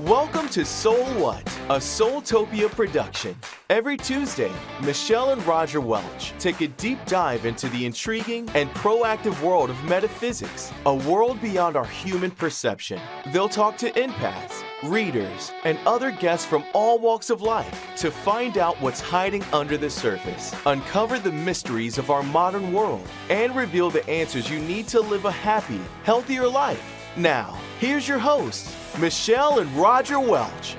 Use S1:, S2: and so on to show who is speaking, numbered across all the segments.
S1: Welcome to SoulWhat, a Soultopia production. Every Tuesday, Michelle and Roger Welch take a deep dive into the intriguing and proactive world of metaphysics, a world beyond our human perception. They'll talk to empaths, readers, and other guests from all walks of life to find out what's hiding under the surface, uncover the mysteries of our modern world, and reveal the answers you need to live a happy, healthier life. Now, here's your hosts, Michelle and Roger Welch.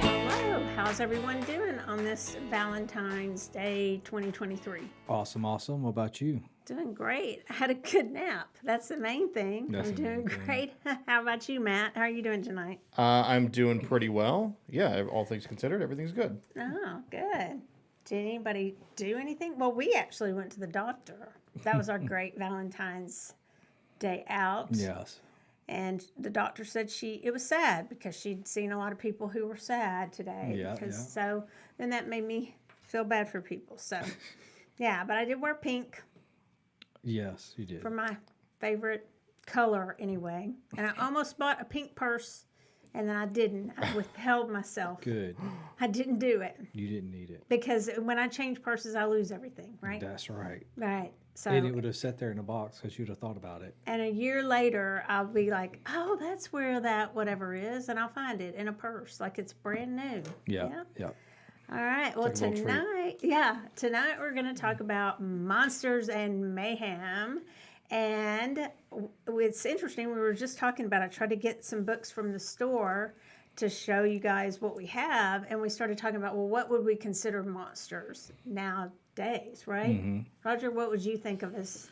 S2: Hello, how's everyone doing on this Valentine's Day 2023?
S3: Awesome. What about you?
S2: Doing great. I had a good nap. That's the main thing. I'm doing great. How about you, Matt? How are you doing tonight?
S4: I'm doing pretty well. Yeah, all things considered, everything's good.
S2: Oh, good. Did anybody do anything? Well, we actually went to the doctor. That was our great Valentine's Day out.
S3: Yes.
S2: And the doctor said it was sad because she'd seen a lot of people who were sad today. So then that made me feel bad for people. So, yeah, but I did wear pink.
S3: Yes, you did.
S2: For my favorite color anyway. And I almost bought a pink purse, and then I didn't. I withheld myself.
S3: Good.
S2: I didn't do it.
S3: You didn't need it.
S2: Because when I change purses, I lose everything, right?
S3: That's right.
S2: Right. So,
S3: and it would have sat there in a box because you'd have thought about it.
S2: And a year later, I'll be like, oh, that's where that whatever is, and I'll find it in a purse, like it's brand new.
S3: Yeah.
S2: All right. Well, tonight we're going to talk about monsters and mayhem. And it's interesting. We were just talking about, I tried to get some books from the store to show you guys what we have. And we started talking about, well, what would we consider monsters nowadays, right? Mm-hmm. Roger, what would you think of as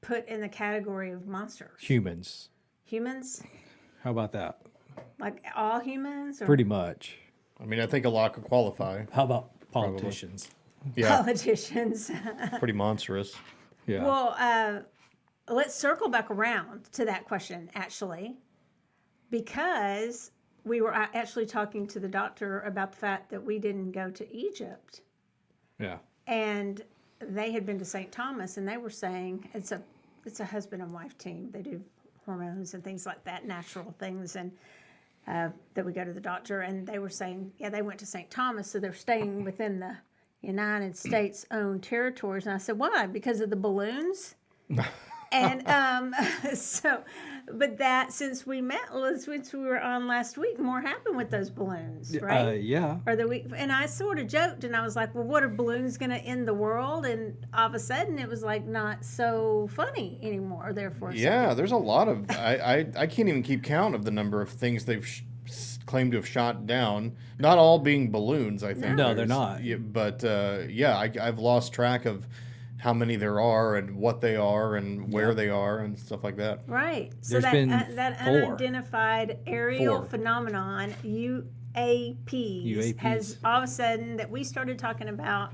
S2: put in the category of monsters?
S3: Humans.
S2: Humans?
S3: How about that?
S2: Like all humans? Or?
S3: Pretty much.
S4: I mean, I think a lot could qualify.
S3: How about politicians?
S4: Yeah.
S2: Politicians.
S4: Pretty monstrous.
S3: Yeah.
S2: Well, let's circle back around to that question, actually, because we were actually talking to the doctor about the fact that we didn't go to Egypt.
S3: Yeah.
S2: And they had been to St. Thomas, and they were saying it's a husband and wife team. They do hormones and things like that, natural things, and that we go to the doctor. And they were saying, yeah, they went to St. Thomas, so they're staying within the United States' own territories. And I said, why? Because of the balloons? And but that since we were on last week, more happened with those balloons, right?
S3: Yeah.
S2: Or the week, and I sort of joked, and I was like, "Well, what are balloons going to end the world?" And all of a sudden, it was like not so funny anymore. Therefore,
S4: yeah, there's a lot of I can't even keep count of the number of things they've claimed to have shot down. Not all being balloons, I think.
S3: No, they're not.
S4: Yeah, but I've lost track of how many there are and what they are and where they are and stuff like that.
S2: Right. So
S3: There's been
S2: that unidentified aerial phenomenon, UAPs, has all of a sudden that we started talking about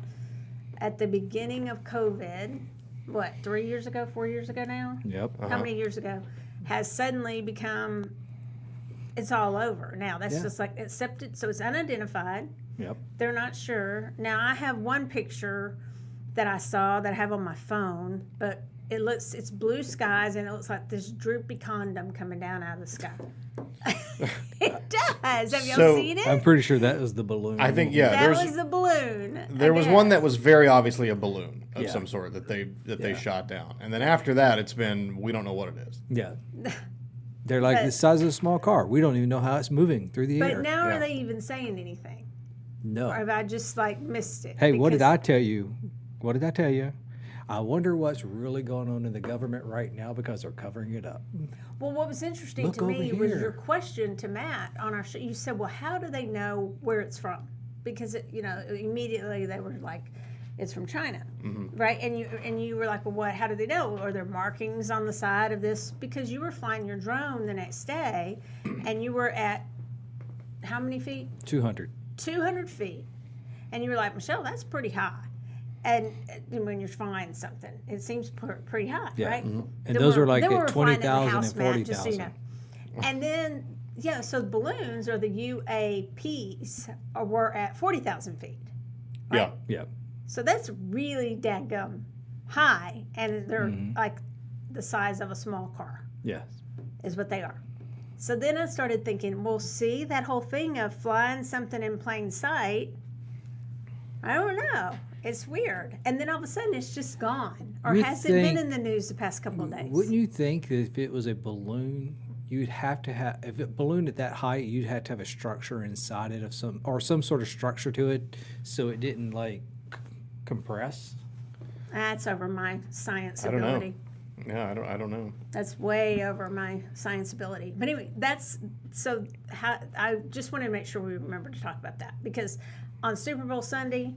S2: at the beginning of COVID, 4 years ago now?
S3: Yep.
S2: How many years ago? Has suddenly become, it's all over. Now, that's just like accepted. So it's unidentified.
S3: Yep.
S2: They're not sure. Now, I have one picture that I saw that I have on my phone, but it's blue skies, and it looks like this droopy condom coming down out of the sky. It does. Have y'all seen it?
S3: I'm pretty sure that was the balloon.
S4: I think,
S2: that was the balloon.
S4: There was one that was very obviously a balloon of some sort that they shot down. And then after that, it's been, we don't know what it is.
S3: Yeah. They're like the size of a small car. We don't even know how it's moving through the air.
S2: But now are they even saying anything?
S3: No.
S2: Or have I just missed it?
S3: Hey, what did I tell you? What did I tell you? I wonder what's really going on in the government right now because they're covering it up.
S2: Well, what was interesting to me was your question to Matt on our show. You said, well, how do they know where it's from? Because, immediately they were like, it's from China, right? And you were like, well, what? How do they know? Are there markings on the side of this? Because you were flying your drone the next day, and you were at how many feet?
S3: 200.
S2: 200 feet. And you were like, Michelle, that's pretty high. And when you're flying something, it seems pretty high, right?
S3: Mm-hmm. And those are like at 20,000 and 40,000.
S2: So you know. And then, so the balloons or the UAPs were at 40,000 feet. Right?
S4: Yeah.
S2: So that's really dadgum high, and they're like the size of a small car,
S3: Yes.
S2: is what they are. So then I started thinking, well, see, that whole thing of flying something in plain sight, I don't know. It's weird. And then all of a sudden it's just gone. Or
S3: You
S2: has it been
S3: think-
S2: in the news the past couple of days?
S3: Wouldn't you think that if it was a balloon, you'd have to have, if it ballooned at that height, you'd have to have a structure inside it of some sort of structure to it so it didn't like compress?
S2: That's over my science
S4: I don't know.
S2: ability.
S4: Yeah, I don't know.
S2: That's way over my science ability. But anyway, I just wanted to make sure we remember to talk about that, because on Super Bowl Sunday,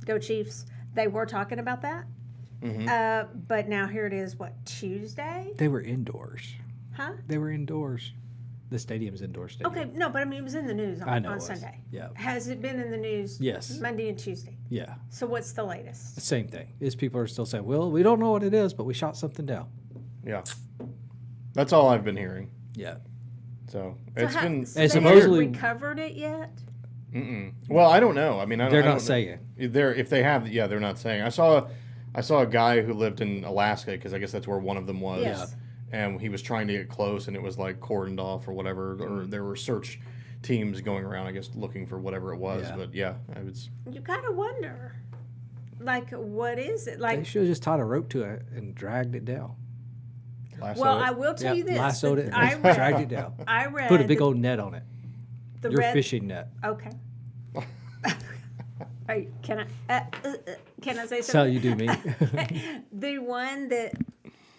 S2: go Chiefs, they were talking about that. But now here it is, what, Tuesday?
S3: They were indoors.
S2: Huh?
S3: They were indoors. The stadium's indoor stadium.
S2: Okay, no, but I mean, it was in the news
S3: I know
S2: on
S3: it was.
S2: Sunday.
S3: Yeah.
S2: Has it been in the news?
S3: Yes.
S2: Monday and Tuesday.
S3: Yeah.
S2: So what's the latest?
S3: Same thing. Is people are still saying, well, we don't know what it is, but we shot something down.
S4: Yeah. That's all I've been hearing.
S3: Yeah.
S4: So it's been.
S2: So
S3: It's
S2: they
S3: supposedly-
S2: haven't recovered it yet?
S4: Well, I don't know. I mean,
S3: They're
S4: I
S3: not
S4: don't
S3: saying.
S4: If they have, yeah, they're not saying. I saw a guy who lived in Alaska, because I guess that's where one of them was.
S2: Yes.
S4: And he was trying to get close, and it was like cordoned off or whatever, or there were search teams going around, I guess, looking for whatever it was.
S3: Yeah.
S4: But yeah, I was.
S2: You gotta wonder, like, what is it?
S3: They
S2: Like,
S3: should have just tied a rope to it and dragged it down.
S2: well, I will tell you this.
S3: Lassoed it
S2: I
S3: and
S2: read,
S3: dragged it down.
S2: I read
S3: Put a big old net on it.
S2: the
S3: Your
S2: red,
S3: fishing net.
S2: Okay. Can I say
S3: That's how
S2: something?
S3: you do me.
S2: The one that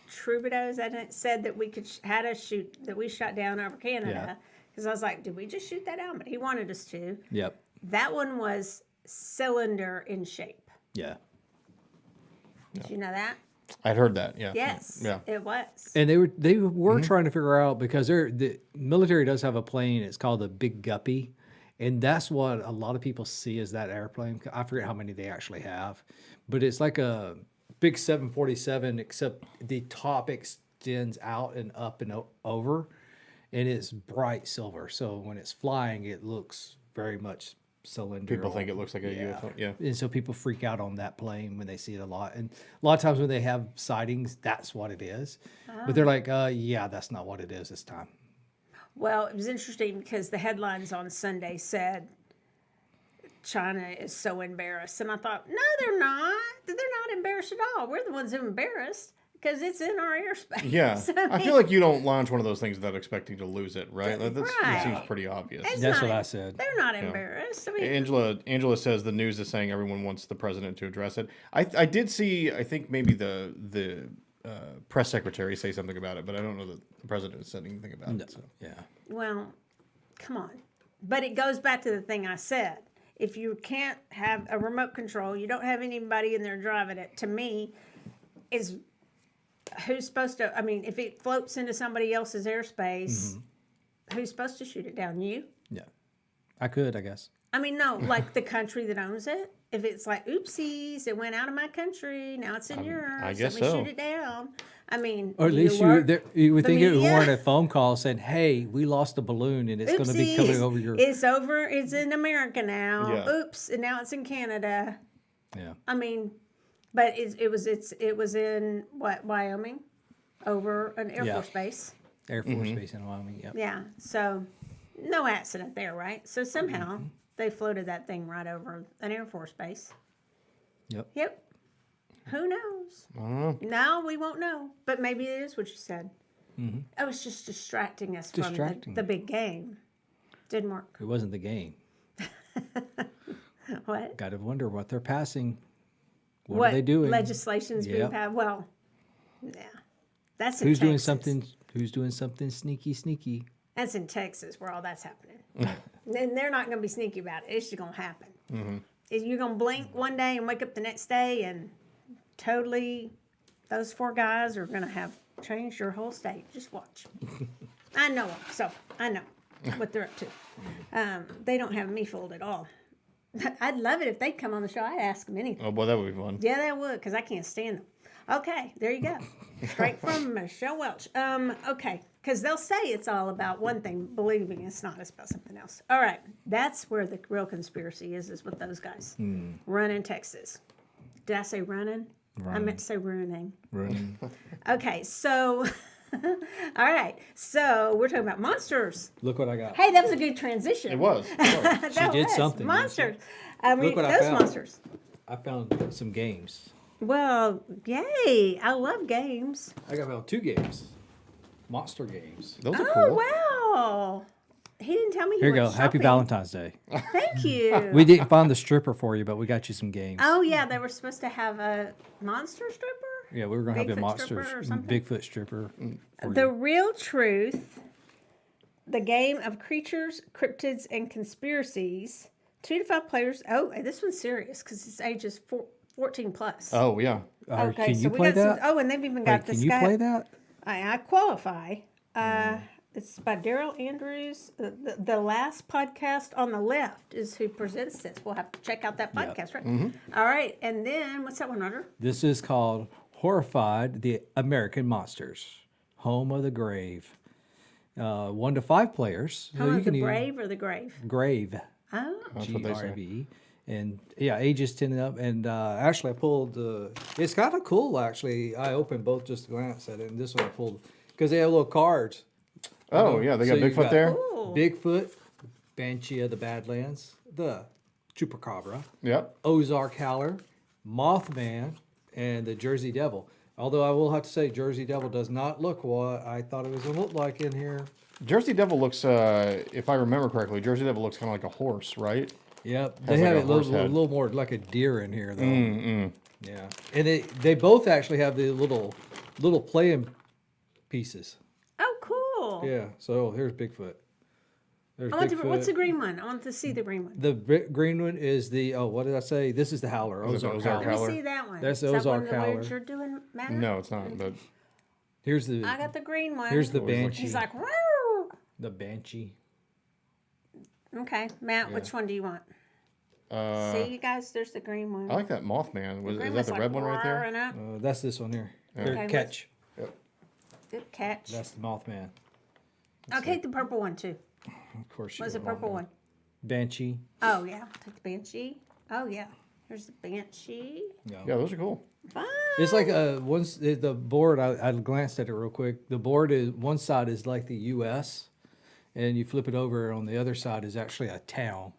S2: Troubadours said that we could had us shoot, that we shot down over Canada, because I was like, did we just shoot that down? But he wanted us to.
S3: Yep.
S2: That one was cylinder in shape.
S3: Yeah.
S2: Did you know that?
S4: I'd heard that. Yeah.
S2: Yes.
S4: Yeah.
S2: It was.
S3: And they were trying to figure out, because the military does have a plane. It's called the Big Guppy, and that's what a lot of people see as that airplane. I forget how many they actually have, but it's like a big 747, except the top extends out and up and over, and it's bright silver. So when it's flying, it looks very much cylindrical.
S4: People think it looks like a UFO. Yeah.
S3: And so people freak out on that plane when they see it a lot. And a lot of times when they have sightings, that's what it is. But they're like, yeah, that's not what it is this time.
S2: Well, it was interesting because the headlines on Sunday said China is so embarrassed. And I thought, no, they're not. They're not embarrassed at all. We're the ones embarrassed because it's in our airspace.
S4: Yeah.
S2: So,
S4: I feel like you don't launch one of those things without expecting to lose it, right? That seems pretty obvious.
S2: it's
S3: That's
S2: not-
S3: what I said.
S2: They're not embarrassed. I mean,
S4: Angela says the news is saying everyone wants the president to address it. I did see, I think maybe the press secretary say something about it, but I don't know that the president said anything about it. So.
S3: Yeah.
S2: well, come on. But it goes back to the thing I said. If you can't have a remote control, you don't have anybody in there driving it, to me, is who's supposed to, I mean, if it floats into somebody else's airspace, who's supposed to shoot it down? You?
S3: Yeah. I could, I guess.
S2: I mean, no, like the country that owns it. If it's like, oopsies, it went out of my country, now it's in yours.
S4: I guess
S2: let me
S4: so.
S2: shoot it down. I mean,
S3: Or at least you would think it would warrant a phone call saying, hey, we lost a balloon and it's going to be coming over your...
S2: It's over. It's in America now.
S4: Yeah.
S2: Oops, and now it's in Canada.
S3: Yeah.
S2: I mean, but it was in what, Wyoming, over an Air
S3: Yeah.
S2: Force base.
S3: Air Force Base in Wyoming, yep.
S2: Yeah. So no accident there, right? So somehow they floated that thing right over an Air Force base.
S3: Yep.
S2: Yep. Who knows?
S4: I don't know.
S2: No, we won't know. But maybe it is what you said. It was just distracting us
S3: Distracting.
S2: from the big game. Didn't work.
S3: It wasn't the game.
S2: What?
S3: Got to wonder what they're passing. What are they doing?
S2: Legislation's being
S3: Yep.
S2: passed? Well, yeah. That's in
S3: Who's doing
S2: Texas.
S3: something? Who's doing something sneaky?
S2: That's in Texas where all that's happening. And they're not going to be sneaky about it. It's just going to happen. You're going to blink one day and wake up the next day and totally, those 4 guys are going to have changed your whole state. Just watch. I know them, so I know what they're up to. They don't have me fooled at all. I'd love it if they'd come on the show. I'd ask them anything.
S4: Oh boy, that would be fun.
S2: Yeah, that would, because I can't stand them. Okay, there you go. Straight from Michelle Welch. Okay, because they'll say it's all about one thing. Believe me, it's not. It's about something else. All right, that's where the real conspiracy is with those guys. Run in Texas. Did I say running? I meant to say ruining.
S3: Running.
S2: Okay, so, all right. So we're talking about monsters.
S3: Look what I got.
S2: Hey, that was a good transition.
S4: It was.
S2: That
S3: did
S2: was.
S3: something, didn't she?
S2: Monsters. I mean,
S3: Look what I
S2: those
S3: found.
S2: monsters.
S3: I found some games.
S2: Well, yay. I love games.
S3: I found 2 games. Monster games.
S4: Those are
S2: Oh,
S4: cool.
S2: wow. He didn't tell me he
S3: Here you
S2: went
S3: go. Happy
S2: shopping.
S3: Valentine's Day.
S2: Thank you.
S3: We didn't find the stripper for you, but we got you some games.
S2: Oh, yeah. They were supposed to have a monster stripper?
S3: Yeah, we were going to have a
S2: Bigfoot
S3: monster
S2: stripper or something?
S3: Bigfoot stripper. For
S2: The
S3: you.
S2: Real Truth, the game of creatures, cryptids, and conspiracies. 2 to 5 players. Oh, and this one's serious because it's ages 14 plus.
S4: Oh yeah.
S3: Can you play that?
S2: Oh, and they've even got
S3: Wait,
S2: this
S3: can you
S2: guy.
S3: play that?
S2: I qualify. It's by Daryl Andrews. The last podcast on the left is who presents this. We'll have to check out that podcast, right? All right. And then, what's that one, Roger?
S3: This is called Horrified, the American Monsters, Home of the Grave. 1 to 5 players.
S2: Home of the
S3: even-
S2: Brave or the Grave?
S3: Grave.
S2: Oh.
S4: That's what they say.
S3: G-R-A-V-E. And yeah, ages 10 and up. And actually, I pulled. It's kind of cool, actually. I opened both just to glance at it. And this one I pulled because they have little cards.
S4: Oh yeah, they got
S3: So you
S4: Bigfoot
S3: got-
S4: there.
S2: Cool.
S3: Bigfoot, Banshee of the Badlands, the Chupacabra,
S4: Yep.
S3: Ozark Howler, Mothman, and the Jersey Devil. Although I will have to say, Jersey Devil does not look what I thought it was going to look like in here.
S4: Jersey Devil looks, if I remember correctly, Jersey Devil looks kind of like a horse, right?
S3: Yep,
S4: Has
S3: they
S4: like
S3: have
S4: a
S3: it a
S4: horse
S3: little,
S4: head.
S3: little more like a deer in here, though. Yeah, and they both actually have the little playing pieces.
S2: Oh, cool.
S3: Yeah, so here's Bigfoot. There's
S2: I want
S3: Bigfoot.
S2: what's the green one? I want to see the green one.
S3: The green one is the what did I say? This is the Howler.
S4: Is it
S3: Ozark
S4: Ozark
S3: Howler.
S2: Let me
S4: Howler?
S2: see that one.
S3: That's the
S2: Is that
S3: Ozark
S2: one of the words
S3: Howler.
S2: you're doing, Matt?
S4: No, it's not. But
S3: Here's the
S2: I got the green one.
S3: here's the
S4: Always look-
S3: Banshee.
S2: He's like, woo.
S3: The Banshee.
S2: Okay, Matt, which one do you want?
S4: uh,
S2: See, you guys, there's the green one.
S4: I like that Mothman. Is
S2: Green
S4: that
S2: one's
S4: the
S2: like
S4: red one right there?
S2: roaring up.
S3: That's this one here. Here,
S2: Okay,
S3: catch.
S2: Good catch.
S3: That's the Mothman.
S2: I'll take the purple one too.
S3: Of course.
S2: What's the
S3: you
S2: purple one?
S3: Banshee.
S2: Oh yeah, take the Banshee. Oh yeah, here's the Banshee.
S4: Yeah, those are cool.
S2: Fun.
S3: It's like once the board. I glanced at it real quick. The board is one side is like the U.S. and you flip it over. On the other side is actually a town.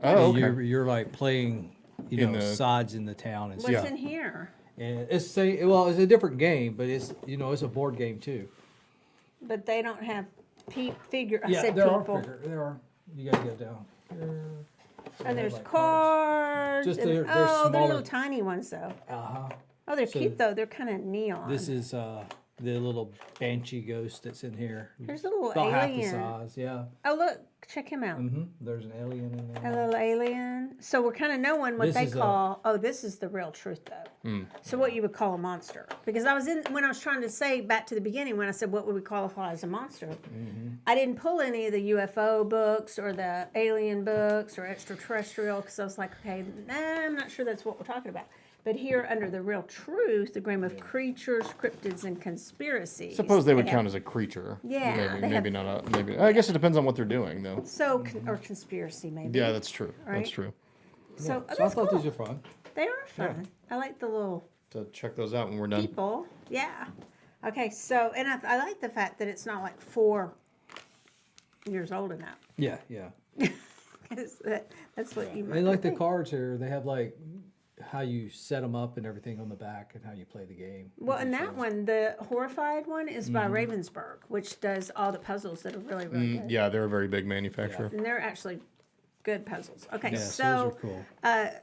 S4: Oh,
S3: And
S4: okay.
S3: you're like playing,
S4: In
S3: know,
S4: the-
S3: sides in the town and
S2: What's
S3: stuff.
S2: in here?
S3: And it's well, it's a different game, but it's it's a board game too.
S2: But they don't have figure. I
S3: Yeah,
S2: said
S3: there
S2: people.
S3: are. There are. You gotta get down.
S2: And there's
S3: like
S2: cards.
S3: Just
S2: and,
S3: they're
S2: they're
S3: smaller.
S2: little tiny ones though.
S3: Uh-huh.
S2: Oh, they're
S3: So
S2: cute though. They're kind of neon.
S3: This is the little banshee ghost that's in here.
S2: There's a little
S3: about half the
S2: alien.
S3: size. Yeah.
S2: Oh look, check him out.
S3: There's an alien in
S2: A
S3: there.
S2: little alien. So we're kind of knowing what
S3: This
S2: they
S3: is
S2: call. Oh, this is the real truth, though. So what you would call a monster? Because when I was trying to say back to the beginning when I said what would we qualify as a monster, I didn't pull any of the UFO books or the alien books or extraterrestrial because I was like, okay, I'm not sure that's what we're talking about. But here, under the real truth, the game of creatures, cryptids, and conspiracies.
S4: Suppose they would
S2: have-
S4: count as a creature.
S2: Yeah,
S4: Maybe,
S2: they
S4: maybe not a maybe. I guess it depends on what they're doing, though.
S2: So, or conspiracy, maybe.
S4: Yeah, that's true.
S2: Right.
S4: That's true.
S2: So,
S3: So I
S2: that's
S3: thought
S2: cool.
S3: these are fun.
S2: They are fun. I like the little
S4: To check those out when we're done.
S2: people. Yeah. Okay, so, and I like the fact that it's not like 4 years old enough.
S3: Yeah, yeah.
S2: 'Cause that's what you
S3: They
S2: might
S3: like the
S2: think.
S3: cards here. They have like how you set them up and everything on the back and how you play the game.
S2: Well, and that one, the horrified one, is by Ravensburg, which does all the puzzles that are really, really good.
S4: Yeah, they're a very big manufacturer.
S2: And they're actually good puzzles. Okay,
S3: Yes,
S2: so
S3: those are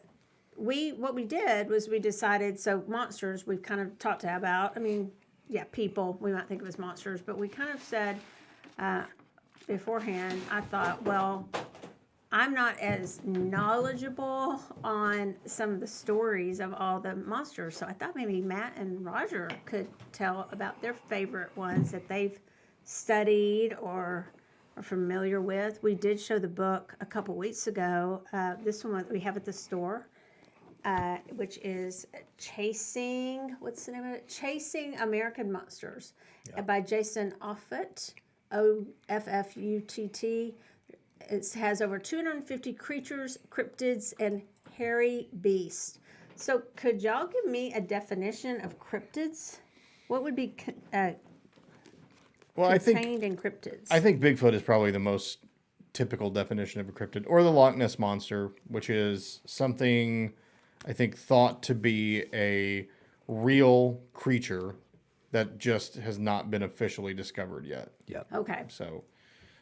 S3: cool.
S2: what we did was we decided, so monsters we've kind of talked about. I mean, yeah, people we might think of as monsters, but we kind of said beforehand, I thought, well, I'm not as knowledgeable on some of the stories of all the monsters, so I thought maybe Matt and Roger could tell about their favorite ones that they've studied or are familiar with. We did show the book a couple weeks ago. This one that we have at the store, which is Chasing. What's the name of it? Chasing American Monsters, by Jason Offutt, Offutt. It has over 250 creatures, cryptids, and hairy beasts. So could y'all give me a definition of cryptids? What would be
S4: Well, I
S2: contained in cryptids?
S4: think Bigfoot is probably the most typical definition of a cryptid, or the Loch Ness monster, which is something I think thought to be a real creature that just has not been officially discovered yet.
S3: Yep.
S2: Okay.
S4: So,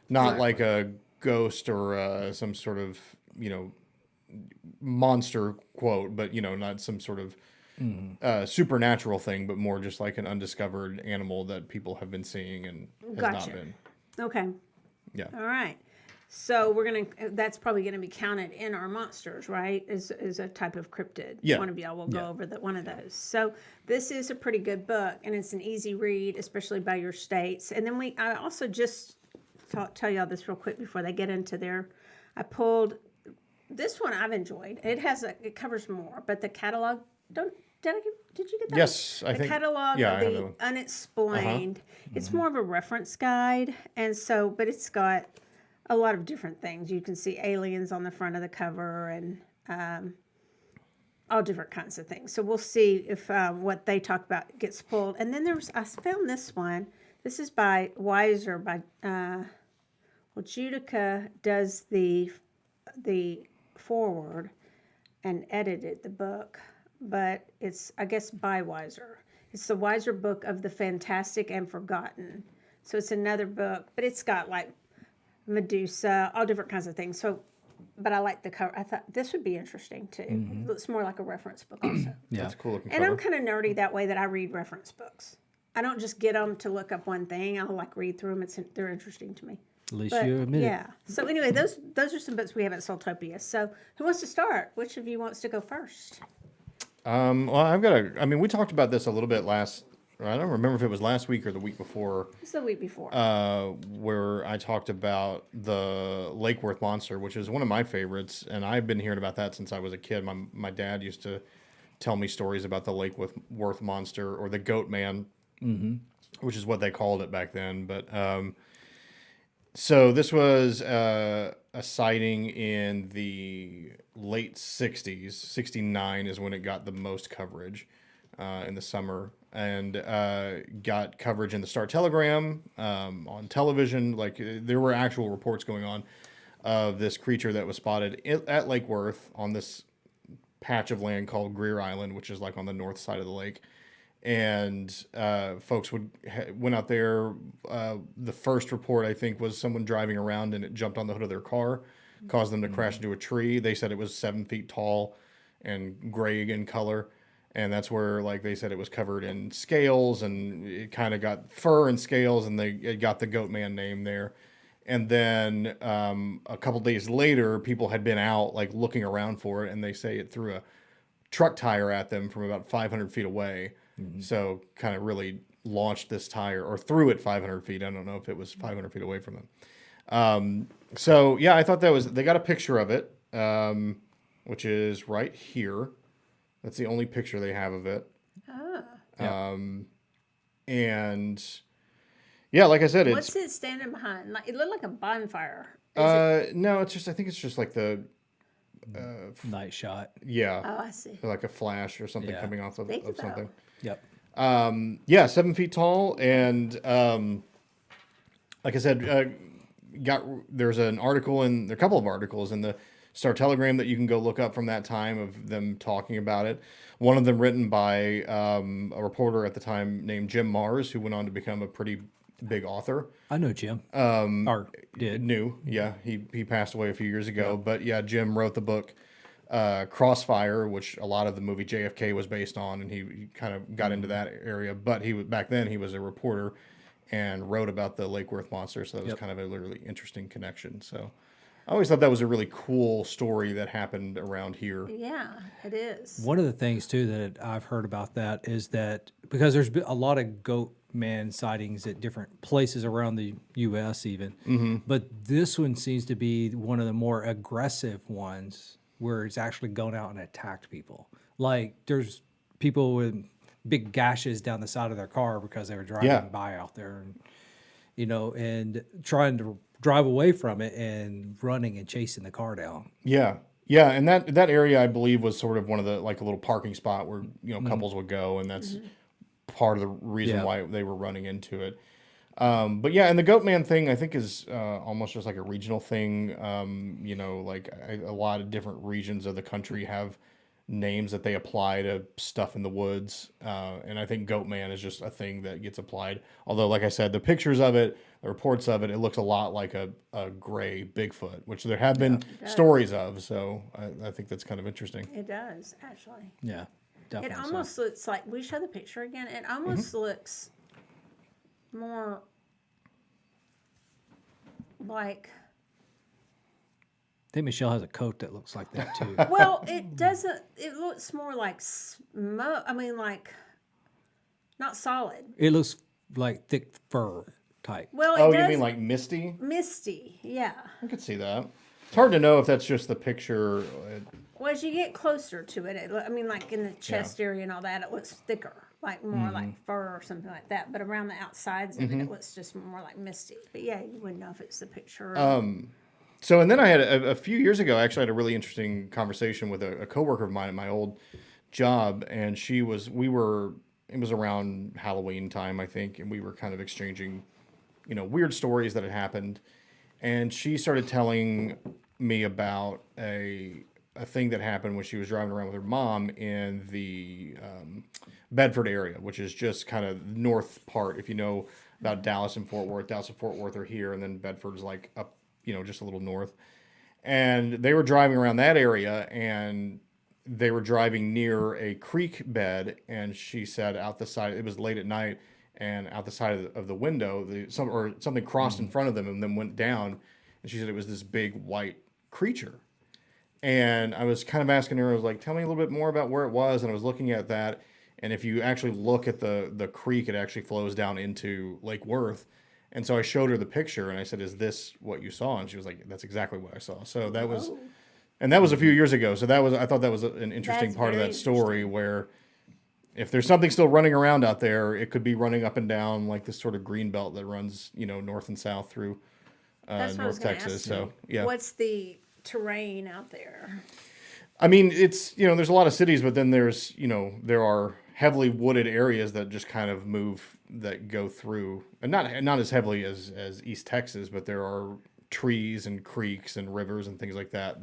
S4: not like a ghost or some sort of, monster quote, but, not some sort of supernatural thing, but more just like an undiscovered animal that people have been seeing and has
S2: Gotcha.
S4: not been.
S2: Okay.
S4: Yeah.
S2: All right. So that's probably gonna be counted in our monsters, right? Is a type of cryptid.
S4: Yeah.
S2: One of y'all will go over one of those. So this is a pretty good book, and it's an easy read, especially by your states. And then I also just tell y'all this real quick before they get into I pulled this one. I've enjoyed. It covers more, but the catalog. Did you get that?
S4: Yes,
S2: one?
S4: I think.
S2: The catalog
S4: Yeah,
S2: of
S4: I have that
S2: the
S4: one.
S2: unexplained. It's more of a reference guide, and so, but it's got a lot of different things. You can see aliens on the front of the cover and all different kinds of things. So we'll see if what they talk about gets pulled. And then I found this one. This is by Weiser. Judica does the forward and edited the book, but it's, I guess, by Weiser. It's the Weiser book of the Fantastic and Forgotten. So it's another book, but it's got like Medusa, all different kinds of things. So, but I like the cover. I thought this would be interesting too. It's more like a reference book also.
S3: Yeah.
S4: That's a cool looking
S2: And
S4: cover.
S2: I'm kind of nerdy that way that I read reference books. I don't just get them to look up one thing. I'll like read through them. They're interesting to me.
S3: At least
S2: But,
S3: you admit it.
S2: yeah. So anyway, those are some books we have at Soultopia. So who wants to start? Which of you wants to go first?
S4: Well, we talked about this a little bit I don't remember if it was last week or the week before,
S2: It's the week before.
S4: where I talked about the Lake Worth monster, which is one of my favorites. And I've been hearing about that since I was a kid. My dad used to tell me stories about the Lake Worth monster, or the Goat Man, which is what they called it back then. But, so this was a sighting in the late 60s. 69 is when it got the most coverage in the summer, and got coverage in the Star Telegram, on television. Like, there were actual reports going on of this creature that was spotted at Lake Worth on this patch of land called Greer Island, which is like on the north side of the lake. And folks went out there. The first report, I think, was someone driving around and it jumped on the hood of their car, caused them to crash into a tree. They said it was 7 feet tall and gray in color. And that's where, like, they said it was covered in scales, and it kind of got fur and scales, and it got the Goat Man name there. And then a couple days later, people had been out, like, looking around for it, and they say it threw a truck tire at them from about 500 feet away. So kind of really launched this tire, or threw it 500 feet. I don't know if it was 500 feet away from them. So yeah, I thought they got a picture of it, which is right here. That's the only picture they have of it. And yeah, like I said,
S2: What's it standing behind? Like, it looked like a bonfire.
S4: no, I think it's just like the,
S3: Night shot.
S4: yeah,
S2: Oh, I see.
S4: like a flash or something
S3: Yeah.
S4: coming off of
S2: Think so.
S4: something.
S3: Yep.
S4: Yeah, 7 feet tall, and like I said, there's an article a couple of articles in the Star Telegram that you can go look up from that time of them talking about it. One of them written by a reporter at the time named Jim Mars, who went on to become a pretty big author.
S3: I know Jim. Or did.
S4: Yeah, he passed away a few years ago. Yeah. But yeah, Jim wrote the book Crossfire, which a lot of the movie JFK was based on, and he kind of got into that area. But back then he was a reporter and wrote about the Lake Worth monster, so that was kind of a really interesting connection. So I always thought that was a really cool story that happened around here.
S2: Yeah, it is.
S3: One of the things too that I've heard about that is that because there's been a lot of Goat Man sightings at different places around the U.S. even, but this one seems to be one of the more aggressive ones where it's actually gone out and attacked people. Like, there's people with big gashes down the side of their car because they were driving by out there, and and trying to drive away from it and running and chasing the car down.
S4: Yeah. Yeah, and that area I believe was sort of one of the like a little parking spot where couples would go, and that's part of the reason why they were running into it. But yeah, and the Goatman thing I think is almost just like a regional thing. A lot of different regions of the country have names that they apply to stuff in the woods, and I think Goatman is just a thing that gets applied. Although, like I said, the pictures of it, the reports of it, it looks a lot like a gray Bigfoot, which there have been stories of. So I think that's kind of interesting.
S2: It does, actually.
S3: Yeah, definitely.
S2: It almost looks like, we show the picture again. It almost looks more like.
S3: I think Michelle has a coat that looks like that too.
S2: Well, it doesn't. It looks more like smoke. I mean, like not solid.
S3: It looks like thick fur type.
S2: Well,
S4: Oh,
S2: it
S4: you
S2: does,
S4: mean like misty?
S2: misty? Yeah.
S4: I could see that. It's hard to know if that's just the picture.
S2: Well, as you get closer to it, I mean, like in the chest area and all that, it looks thicker, like more like fur or something like that. But around the outsides of it, it looks just more like misty. But yeah, you wouldn't know if it's the picture.
S4: So, and then I had a few years ago, I actually had a really interesting conversation with a coworker of mine at my old job, and it was around Halloween time, I think, and we were kind of exchanging, weird stories that had happened, and she started telling me about a thing that happened when she was driving around with her mom in the Bedford area, which is just kind of north part, if you know about Dallas and Fort Worth. Dallas and Fort Worth are here, and then Bedford's like up, just a little north. And they were driving around that area, and they were driving near a creek bed, and she said out the side, it was late at night, and out the side of the window, something crossed in front of them and then went down, and she said it was this big white creature. And I was kind of asking her, I was like, tell me a little bit more about where it was, and I was looking at that, and if you actually look at the creek, it actually flows down into Lake Worth. And so I showed her the picture, and I said, "Is this what you saw?" And she was like, "That's exactly what I saw." So that was, and that was a few years ago. So I thought that was an interesting part of that story, where if there's something still running around out there, it could be running up and down like this sort of green belt that runs, north and south through North Texas. So yeah,
S2: what's the terrain out there?
S4: I mean, it's there's a lot of cities, but then there's there are heavily wooded areas that just kind of move, that go through, and not as heavily as East Texas, but there are trees and creeks and rivers and things like that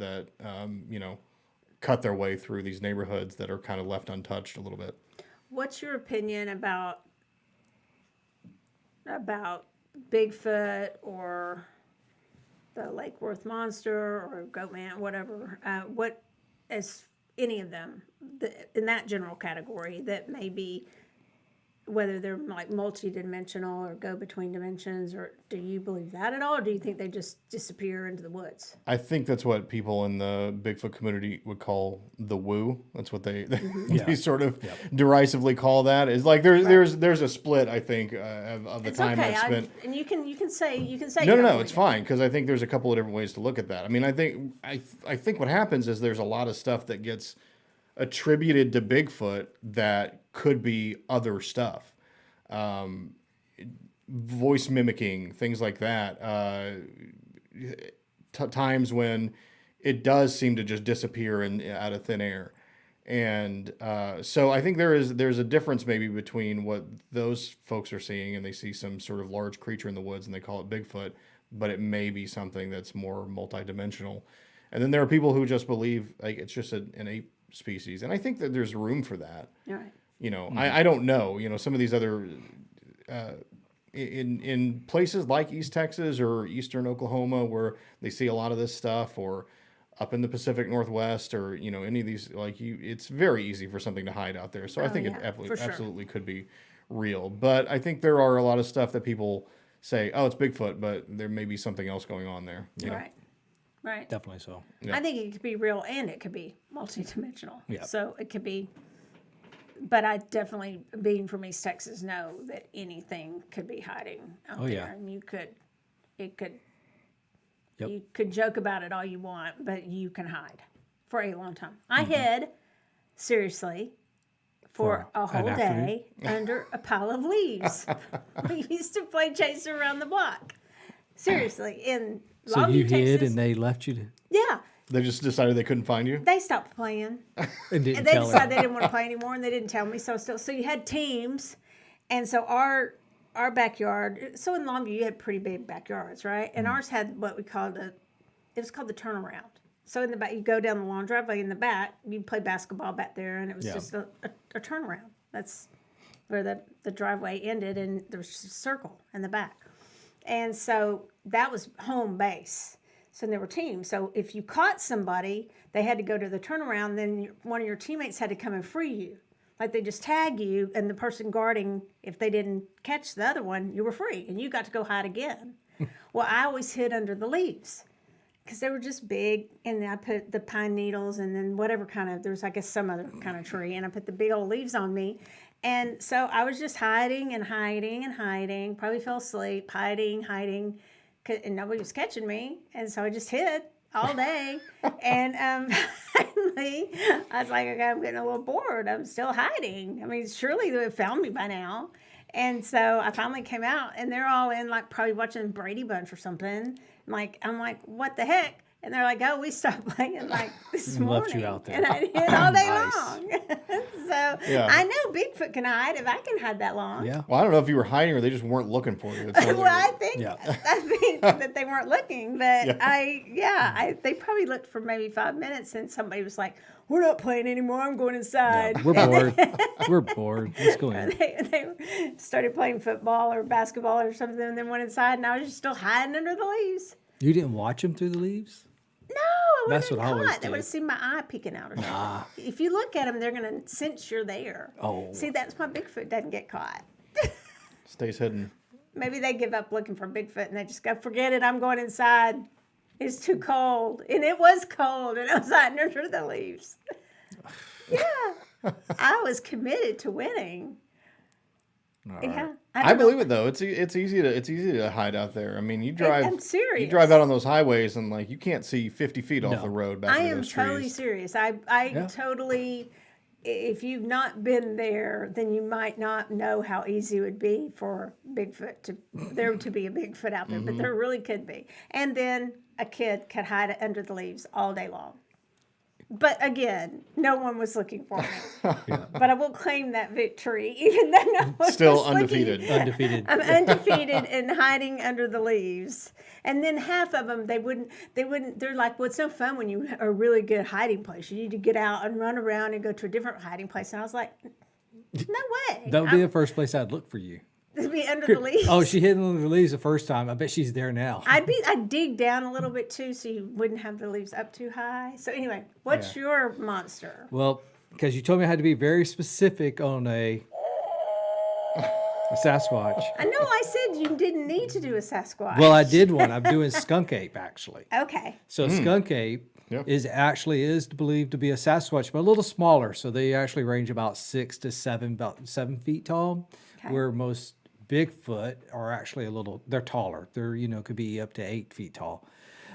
S4: cut their way through these neighborhoods that are kind of left untouched a little bit.
S2: What's your opinion about Bigfoot or the Lake Worth monster or Goatman, whatever? What, as any of them in that general category, that may be, whether they're like multi-dimensional or go between dimensions, or do you believe that at all, or do you think they just disappear into the woods?
S4: I think that's what people in the Bigfoot community would call the woo. That's what they they sort of derisively call that. Is like there's a split, I think, of the time I've spent.
S2: And you can say
S4: no, it's fine, because I think there's a couple of different ways to look at that. I mean, I think what happens is there's a lot of stuff that gets attributed to Bigfoot that could be other stuff, voice mimicking, things like that. Times when it does seem to just disappear out of thin air, and so I think there's a difference maybe between what those folks are seeing, and they see some sort of large creature in the woods and they call it Bigfoot, but it may be something that's more multidimensional. And then there are people who just believe like it's just an ape species, and I think that there's room for that.
S2: All right.
S4: I don't know. Some of these other in places like East Texas or Eastern Oklahoma, where they see a lot of this stuff, or up in the Pacific Northwest, or any of these, it's very easy for something to hide out there. So I think it absolutely could be real. But I think there are a lot of stuff that people say, oh, it's Bigfoot, but there may be something else going on there.
S2: Right.
S3: Definitely so.
S2: Yeah. I think it could be real and it could be multidimensional.
S3: Yeah.
S2: So it could be, but I definitely, being from East Texas, know that anything could be hiding out there.
S3: Yeah.
S2: And you could joke about it all you want, but you can hide for a long time. I hid, seriously, for a whole day under a pile of leaves. We used to play chase around the block. Seriously, in
S3: So
S2: Longview,
S3: you hid
S2: Texas.
S3: and they left you to...
S2: Yeah,
S4: They just decided they couldn't find you?
S2: They stopped playing.
S3: And didn't
S2: And they
S3: tell her.
S2: decided they didn't want to play anymore, and they didn't tell me. So you had teams, and so our backyard. So in Longview, you had pretty big backyards, right? And ours had what we called it was called the turnaround. So in the back, you go down the long driveway in the back, you play basketball back there, and it was just a turnaround. That's where the driveway ended, and there was just a circle in the back. And so that was home base. So there were teams. So if you caught somebody, they had to go to the turnaround. Then one of your teammates had to come and free you. Like they just tag you, and the person guarding, if they didn't catch the other one, you were free, and you got to go hide again. Well, I always hid under the leaves because they were just big, and I put the pine needles and then whatever kind of, there was I guess some other kind of tree, and I put the big old leaves on me. And so I was just hiding and hiding and hiding, probably fell asleep, hiding, and nobody was catching me. And so I just hid all day. And finally, I was like, okay, I'm getting a little bored. I'm still hiding. I mean, surely they would have found me by now. And so I finally came out, and they're all in, like, probably watching Brady Bunch or something. I'm like, what the heck? And they're like, oh, we stopped playing, like, this morning.
S3: Left you out there.
S2: And I hid all day
S3: Nice.
S2: long. So I know Bigfoot can hide if I can hide that long.
S3: Yeah.
S4: Well, I don't know if you were hiding or they just weren't looking for you. It sounds
S2: Well,
S4: like
S2: I think that they weren't looking, but they probably looked for maybe 5 minutes, and somebody was like, "We're not playing anymore. I'm going inside."
S3: We're bored. We're bored. Let's go in.
S2: They started playing football or basketball or something, and then went inside, and I was just still hiding under the leaves.
S3: You didn't watch them through the leaves?
S2: No, I
S3: That's
S2: wouldn't
S3: what I
S2: have
S3: always
S2: caught. They
S3: did.
S2: would have seen my eye peeking out or something. If you look at them, they're going to sense you're there.
S3: Oh.
S2: See, that's why Bigfoot doesn't get caught.
S4: stays hidden.
S2: Maybe they give up looking for Bigfoot and they just go, forget it, I'm going inside. It's too cold. And it was cold, and I was hiding under the leaves. Yeah. I was committed to winning. Yeah.
S4: I believe it though. It's easy to hide out there. I mean, you drive.
S2: I'm serious.
S4: You drive out on those highways and like you can't see 50 feet off
S3: No.
S4: the road back
S2: I
S4: into
S2: am
S4: those
S2: totally
S4: trees.
S2: serious. I totally, if you've not been there, then you might not know how easy it would be for there to be a Bigfoot out there, but there really could be. And then a kid could hide under the leaves all day long. But again, no one was looking for me. But I will claim that victory, even though no one
S4: Still
S2: was
S4: undefeated.
S2: looking.
S3: Undefeated.
S2: I'm undefeated and hiding under the leaves. And then half of them, they wouldn't, they're like, well, it's no fun when you are a really good hiding place. You need to get out and run around and go to a different hiding place. And I was like, no way.
S3: That would be the first place I'd look for you.
S2: To be under the leaves.
S3: Oh, she hid under the leaves the first time. I bet she's there now.
S2: I'd dig down a little bit too, so you wouldn't have the leaves up too high. So anyway, what's your monster?
S3: Well, because you told me I had to be very specific on a Sasquatch.
S2: I know I said you didn't need to do a Sasquatch.
S3: Well, I did one. I'm doing skunk ape actually.
S2: Okay.
S3: So skunk ape
S4: Yep.
S3: is believed to be a Sasquatch, but a little smaller. So they actually range about 6 to 7, about 7 feet tall,
S2: Okay.
S3: where most Bigfoot are actually they're taller. They're, could be up to 8 feet tall.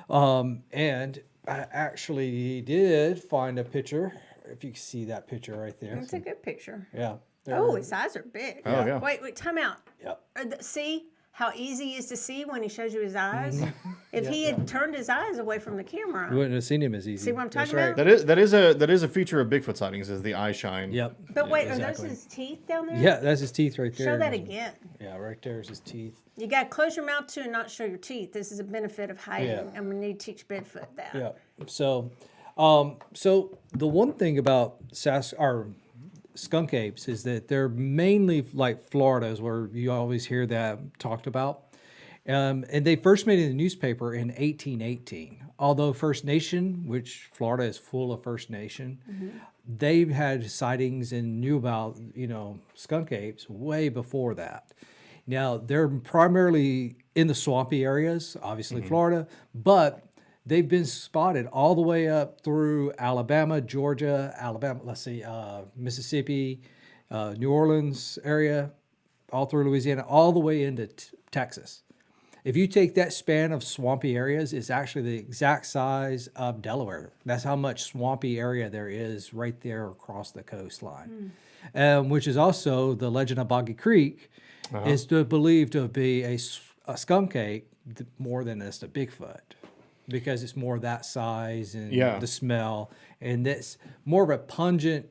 S3: And I actually did find a picture. If you can see that picture right there.
S2: It's a good picture.
S3: Yeah.
S2: Oh, his eyes are big.
S4: Oh, yeah.
S2: Wait, time out.
S3: Yep.
S2: See how easy he is to see when he shows you his eyes? If he had turned his eyes away from the camera.
S3: You wouldn't have seen him as easy.
S2: See what I'm
S3: That's
S2: talking about?
S4: That is a feature of Bigfoot sightings is the eye shine.
S3: Yep.
S2: But
S3: Yeah,
S2: wait,
S3: exactly.
S2: are those his teeth down there?
S3: Yeah, that's his teeth right there.
S2: Show that again.
S3: Yeah, right there is his teeth.
S2: You got to close your mouth too and not show your teeth. This is a benefit of hiding.
S3: Yeah.
S2: And we need to teach Bigfoot that.
S3: Yeah. So, so the one thing about skunk apes is that they're mainly like Florida's, where you always hear that talked about. And they first made it in the newspaper in 1818. Although First Nation, which Florida is full of First Nation, they've had sightings and knew about, skunk apes way before that. Now, they're primarily in the swampy areas, obviously Florida, but they've been spotted all the way up through Alabama, Georgia, Mississippi, New Orleans area, all through Louisiana, all the way into Texas. If you take that span of swampy areas, it's actually the exact size of Delaware. That's how much swampy area there is right there across the coastline. Which is also the legend of Boggy Creek is believed to be a skunk ape more than just a Bigfoot. because it's more that size and
S4: Yeah.
S3: the smell, and it's more of a pungent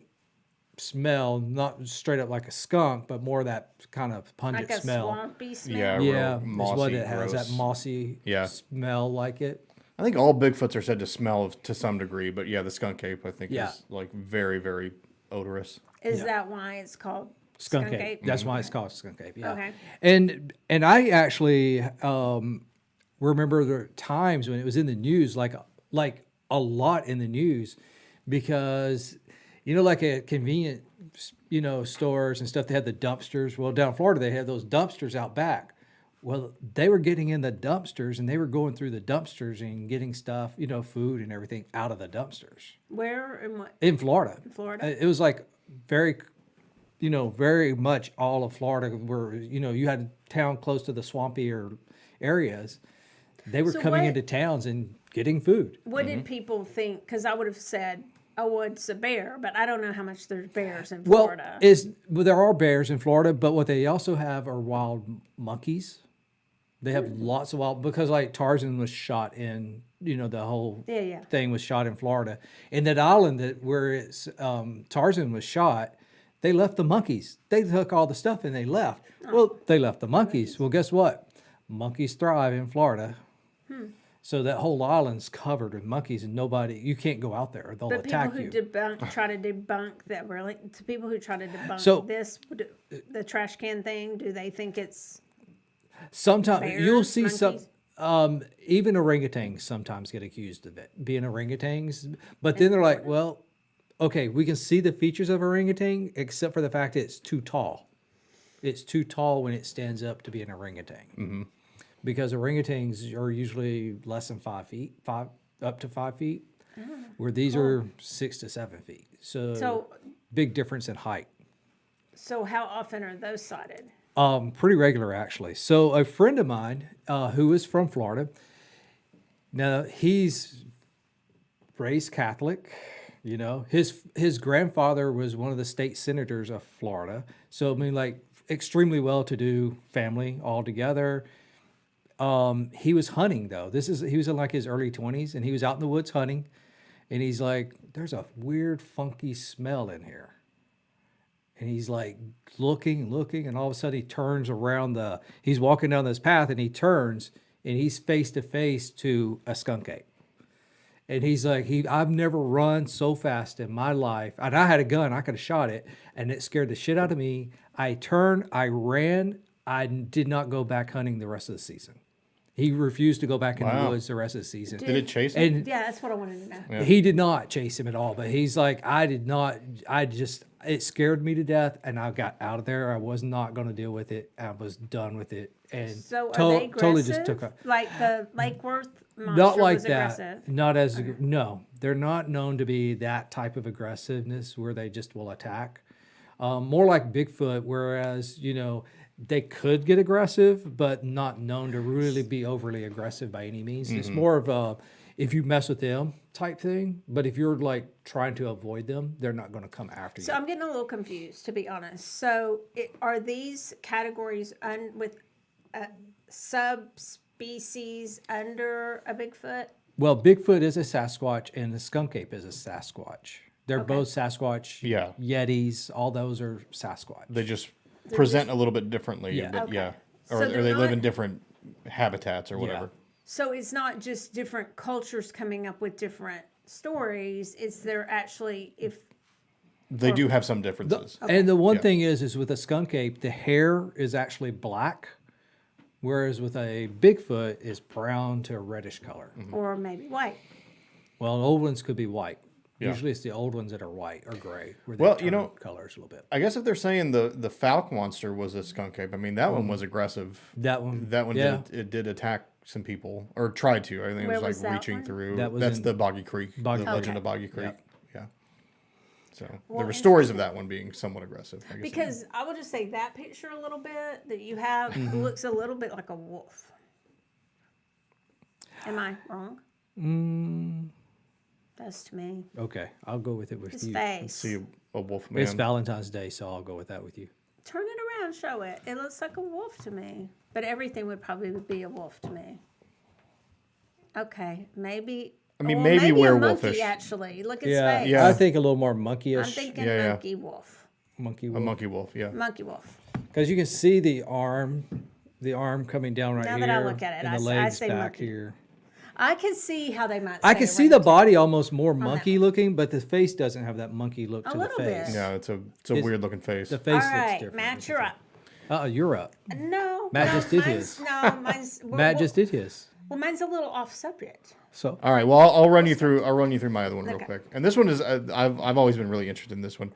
S3: smell, not straight up like a skunk, but more of that kind of pungent
S2: Like a
S3: smell.
S2: swampy smell.
S4: Yeah.
S3: Yeah,
S4: Real
S3: is
S4: mossy,
S3: what it has,
S4: gross.
S3: that mossy
S4: Yeah.
S3: smell like it.
S4: I think all Bigfoots are said to smell to some degree, but yeah, the skunk ape I think
S3: Yeah.
S4: is like very, very odorous.
S2: Is that why it's called
S3: Skunk ape. That's why it's called skunk ape. Yeah.
S2: Okay.
S3: And I actually remember the times when it was in the news, like a lot in the news, because like at convenient stores and stuff, they had the dumpsters. Well, down in Florida, they had those dumpsters out back. Well, they were getting in the dumpsters and they were going through the dumpsters and getting stuff, food and everything out of the dumpsters.
S2: Where and what?
S3: In Florida.
S2: In Florida?
S3: It was like very, very much all of Florida where, you had a town close to the swampier areas. They were
S2: So
S3: coming
S2: what-
S3: into towns and getting food.
S2: What did people think? Because I would have said, oh, it's a bear, but I don't know how much there's bears in Florida.
S3: Well, there are bears in Florida, but what they also have are wild monkeys. They have lots of wild, because like Tarzan was shot in, the whole
S2: Yeah.
S3: thing was shot in Florida. And that island where it's Tarzan was shot, they left the monkeys. They took all the stuff and they left. Well, they left the monkeys. Well, guess what? Monkeys thrive in Florida. So that whole island's covered with monkeys, and you can't go out there. They'll
S2: But people
S3: attack
S2: who
S3: you.
S2: try to debunk that, really, to people who try to debunk
S3: So-
S2: the trash can thing, do they think it's
S3: Sometimes
S2: bears,
S3: you'll see some,
S2: monkeys?
S3: even orangutans sometimes get accused of it being orangutans, but then they're like, well, okay, we can see the features of orangutan, except for the fact it's too tall. It's too tall when it stands up to be an orangutan. Because orangutans are usually less than 5 feet, up to 5 feet, where these are 6 to 7 feet. So big difference in height.
S2: So how often are those sighted?
S3: Pretty regular, actually. So a friend of mine who is from Florida, now he's raised Catholic. His grandfather was one of the state senators of Florida. So I mean, like extremely well-to-do family all together. He was hunting though. He was in like his early 20s, and he was out in the woods hunting, and he's like, "There's a weird, funky smell in here." And he's like looking, and all of a sudden he turns around he's walking down this path and he turns and he's face to face to a skunk ape. And he's like, I've never run so fast in my life. And I had a gun, I could have shot it, and it scared the shit out of me. I turned, I ran, I did not go back hunting the rest of the season. He refused to go back in the woods the rest of the season.
S4: Did it chase him?
S3: And
S2: Yeah, that's what I wanted to know.
S3: he did not chase him at all, but he's like, it scared me to death, and I got out of there. I was not going to deal with it. I was done with it, and
S2: So are they aggressive?
S3: totally just took a,
S2: Like the Lake Worth monster
S3: not like
S2: was
S3: that.
S2: aggressive?
S3: Not as no, they're not known to be that type of aggressiveness where they just will attack. More like Bigfoot, whereas they could get aggressive, but not known to really be overly aggressive by any means. It's more of a if you mess with them type thing. But if you're like trying to avoid them, they're not going to come after
S2: So
S3: you.
S2: I'm getting a little confused, to be honest. So are these categories with subspecies under a Bigfoot?
S3: Well, Bigfoot is a Sasquatch, and the skunk ape is a Sasquatch. They're both Sasquatch.
S4: Yeah.
S3: Yetis, all those are Sasquatch.
S4: They just present a little bit differently,
S3: Yeah.
S4: but
S2: Okay.
S4: yeah.
S2: So
S4: Or
S2: they're
S4: they live
S2: not-
S4: in different habitats or whatever.
S2: So it's not just different cultures coming up with different stories. It's they're actually
S4: They do have some differences.
S3: And the one
S4: Yeah.
S3: thing is with a skunk ape, the hair is actually black, whereas with a Bigfoot, it's brown to a reddish color.
S2: or maybe white.
S3: Well, old ones could be white.
S4: Yeah.
S3: Usually, it's the old ones that are white or gray, where they
S4: Well,
S3: turn colors a little bit.
S4: I guess if they're saying the Falk monster was a skunk ape, I mean that one was aggressive.
S3: That one,
S4: That one did attack some people, or tried to. I think it
S2: Where
S4: was like
S2: was that
S4: reaching
S2: one?
S4: through.
S3: That was
S4: That's
S3: in
S4: the Boggy Creek,
S3: Boggy
S4: the
S3: Creek.
S4: Legend of Boggy Creek.
S3: Yep.
S4: Yeah. So
S2: Well,
S4: there were stories of that one being somewhat aggressive. I guess.
S2: Because I will just say that picture a little bit that you have
S3: Mm-hmm.
S2: looks a little bit like a wolf. Am I wrong? Does to me.
S3: Okay, I'll go with it with
S2: His
S3: you.
S2: face.
S4: see a wolf man.
S3: It's Valentine's Day, so I'll go with that with you.
S2: Turn it around, show it. It looks like a wolf to me. But everything would probably be a wolf to me. Okay, maybe.
S4: I mean,
S2: well,
S4: maybe
S2: a
S4: werewolfish.
S2: monkey, actually. Look at his
S3: Yeah,
S2: face.
S4: Yeah.
S3: I think a little more
S2: I'm
S3: monkeyish.
S2: thinking
S4: Yeah, yeah.
S2: monkey wolf.
S3: Monkey
S4: A
S3: wolf.
S4: monkey wolf, yeah.
S2: Monkey wolf.
S3: Because you can see the arm coming down right
S2: Now
S3: here.
S2: that I look at it,
S3: and
S2: I
S3: the
S2: s- I
S3: legs
S2: say
S3: back
S2: monkey.
S3: here.
S2: I can see how they might.
S3: I
S2: say
S3: can see the
S2: orangutan.
S3: body almost more
S2: that
S3: monkey looking, but the face doesn't have that monkey look to the
S2: little bit.
S3: face.
S4: Yeah, it's a
S3: It's-
S4: weird looking face.
S3: The
S2: All
S3: face looks
S2: right,
S3: different.
S2: Matt, you're up.
S3: You're up.
S2: No,
S3: Matt
S2: no,
S3: just did
S2: mine's-
S3: his.
S2: No, mine's.
S3: Matt just did his.
S2: Well, mine's a little off subject.
S3: So
S4: All right, well, I'll run you through my other one real
S2: Okay.
S4: quick. And this one is I've always been really interested in this one.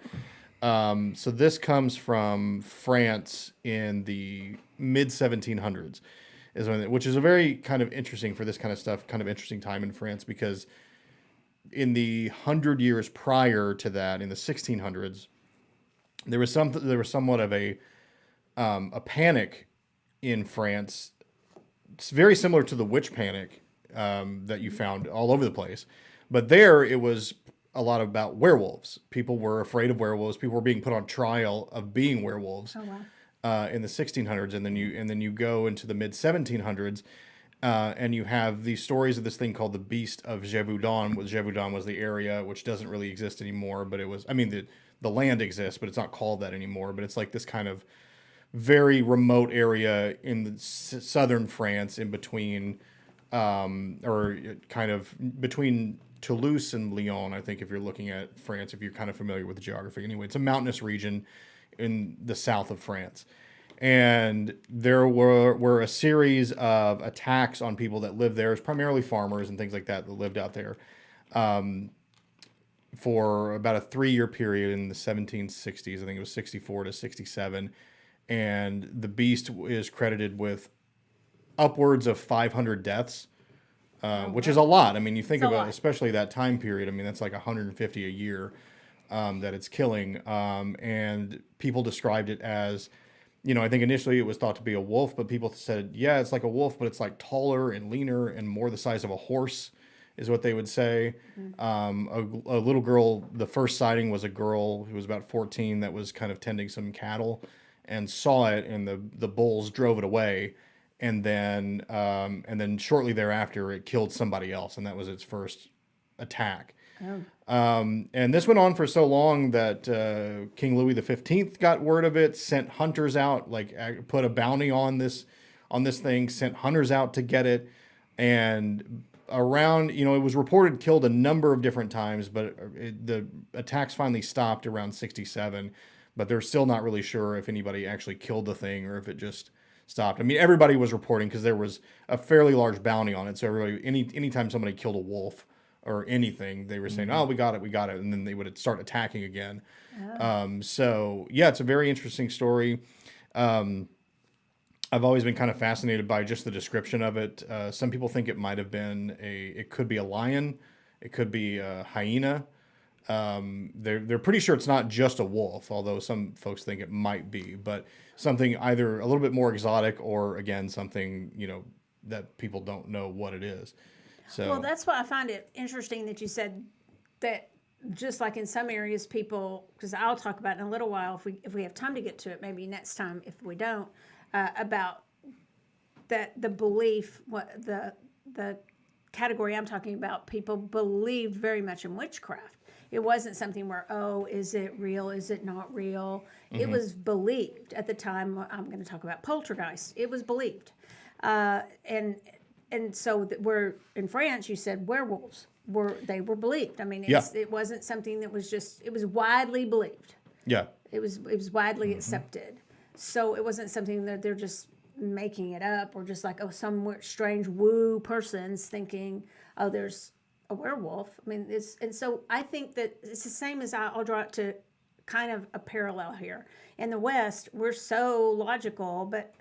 S4: So this comes from France in the mid 1700s, which is a very kind of interesting for this kind of stuff, kind of interesting time in France, because in the 100 years prior to that, in the 1600s, there was somewhat of a panic in France. It's very similar to the witch panic that you found all over the place, but there it was a lot about werewolves. People were afraid of werewolves. People were being put on trial of being werewolves in the 1600s, and then you go into the mid 1700s, and you have these stories of this thing called the Beast of Gévaudan. Gévaudan was the area, which doesn't really exist anymore, but it was. I mean, the land exists, but it's not called that anymore. But it's like this kind of very remote area in the southern France, in between, or kind of between Toulouse and Lyon, I think, if you're looking at France, if you're kind of familiar with the geography. Anyway, it's a mountainous region in the south of France. And there were a series of attacks on people that lived there. It's primarily farmers and things like that lived out there, for about a 3-year period in the 1760s. I think it was 64 to 67. And the beast is credited with upwards of 500 deaths, which is a lot. I mean, you think
S2: It's a
S4: about,
S2: lot.
S4: especially that time period. I mean, that's like 150 a year that it's killing. And people described it as, I think initially it was thought to be a wolf, but people said, yeah, it's like a wolf, but it's like taller and leaner and more the size of a horse, is what they would say. A little girl, the first sighting was a girl who was about 14 that was kind of tending some cattle and saw it, and the bulls drove it away. And then shortly thereafter, it killed somebody else, and that was its first attack. And this went on for so long that King Louis XV got word of it, sent hunters out, put a bounty on this thing, sent hunters out to get it, and around, it was reported killed a number of different times, but the attacks finally stopped around 67. But they're still not really sure if anybody actually killed the thing or if it just stopped. I mean, everybody was reporting because there was a fairly large bounty on it. So everybody, anytime somebody killed a wolf or anything, they were saying, "Oh, we got it," and then they would start attacking again. So yeah, it's a very interesting story. I've always been kind of fascinated by just the description of it. Some people think it might have been it could be a lion, it could be a hyena. They're pretty sure it's not just a wolf, although some folks think it might be, but something either a little bit more exotic or, again, something, that people don't know what it is. So,
S2: Well, that's why I find it interesting that you said that, just like in some areas, people, because I'll talk about it in a little while if we have time to get to it, maybe next time if we don't, about that the belief, what the category I'm talking about, people believed very much in witchcraft. It wasn't something where, oh, is it real? Is it not real? It was believed at the time. I'm going to talk about poltergeist. It was believed. And so we're in France, you said werewolves were believed. I mean, it wasn't something that was just, it was widely believed.
S4: yeah.
S2: It was widely accepted. So it wasn't something that they're just making it up, or just like, oh, some strange woo person's thinking, oh, there's a werewolf. I mean, and so I think that it's the same as I'll draw it to kind of a parallel here. In the West, we're so logical, but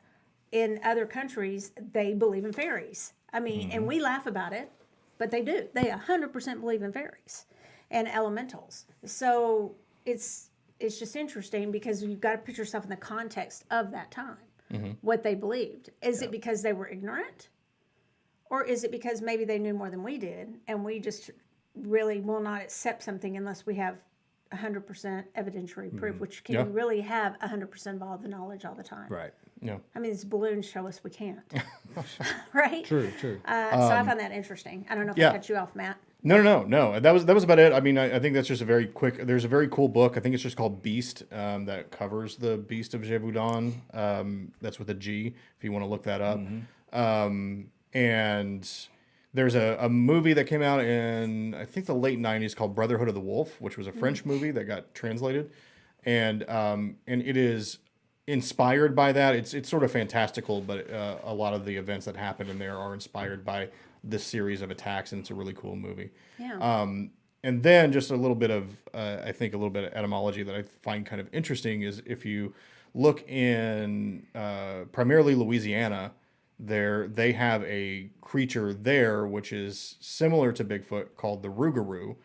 S2: in other countries, they believe in fairies. I mean, and we laugh about it, but they do. They 100% believe in fairies and elementals. So it's just interesting because you've got to put yourself in the context of that time, what they believed. Is it because they were ignorant? Or is it because maybe they knew more than we did, and we just really will not accept something unless we have 100% evidentiary proof, which can
S4: Yeah.
S2: you really have 100% of all the knowledge all the time?
S3: Right.
S4: Yeah.
S2: I mean, these balloons show us we can't. Right?
S3: True.
S2: So I find that interesting. I don't know if
S4: yeah.
S2: I cut you off, Matt.
S4: No. That was about it. I mean, I think that's just a very quick. There's a very cool book. I think it's just called Beast, that covers the Beast of Gévaudan. That's with a G, if you want to look that up. And there's a movie that came out in, I think, the late '90s called Brotherhood of the Wolf, which was a French movie that got translated, and it is inspired by that. It's sort of fantastical, but a lot of the events that happen in there are inspired by this series of attacks, and it's a really cool movie.
S2: Yeah.
S4: And then just a little bit of, I think, a little bit of etymology that I find kind of interesting is if you look in primarily Louisiana, they have a creature there which is similar to Bigfoot called the Rougarou,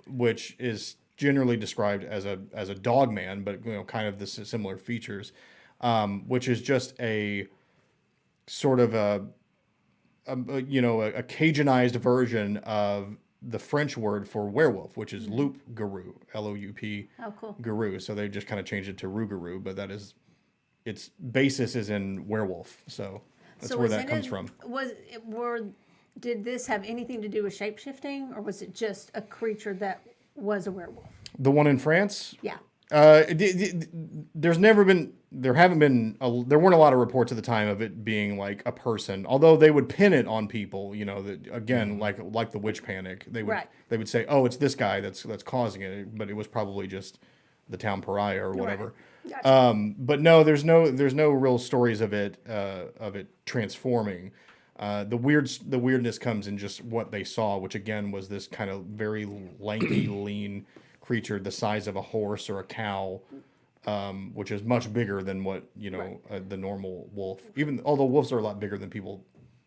S4: which is generally described as a dog man, but kind of the similar features, which is just a sort of a Cajunized version of the French word for werewolf, which is loup-garou, Loup,
S2: Oh, cool.
S4: garou. So they just kind of changed it to rougarou, but that is, its basis is in werewolf. So that's where that comes from.
S2: Did this have anything to do with shape-shifting, or was it just a creature that was a werewolf?
S4: The one in France?
S2: Yeah.
S4: There weren't a lot of reports at the time of it being like a person, although they would pin it on people, that again, like the witch panic, they would say, oh, it's this guy that's causing it, but it was probably just the town pariah or whatever.
S2: Right. Gotcha.
S4: But no, there's no real stories of it transforming. The weirdness comes in just what they saw, which again was this kind of very lanky, lean creature the size of a horse or a cow, which is much bigger than what the normal wolf. Even although wolves are a lot bigger than people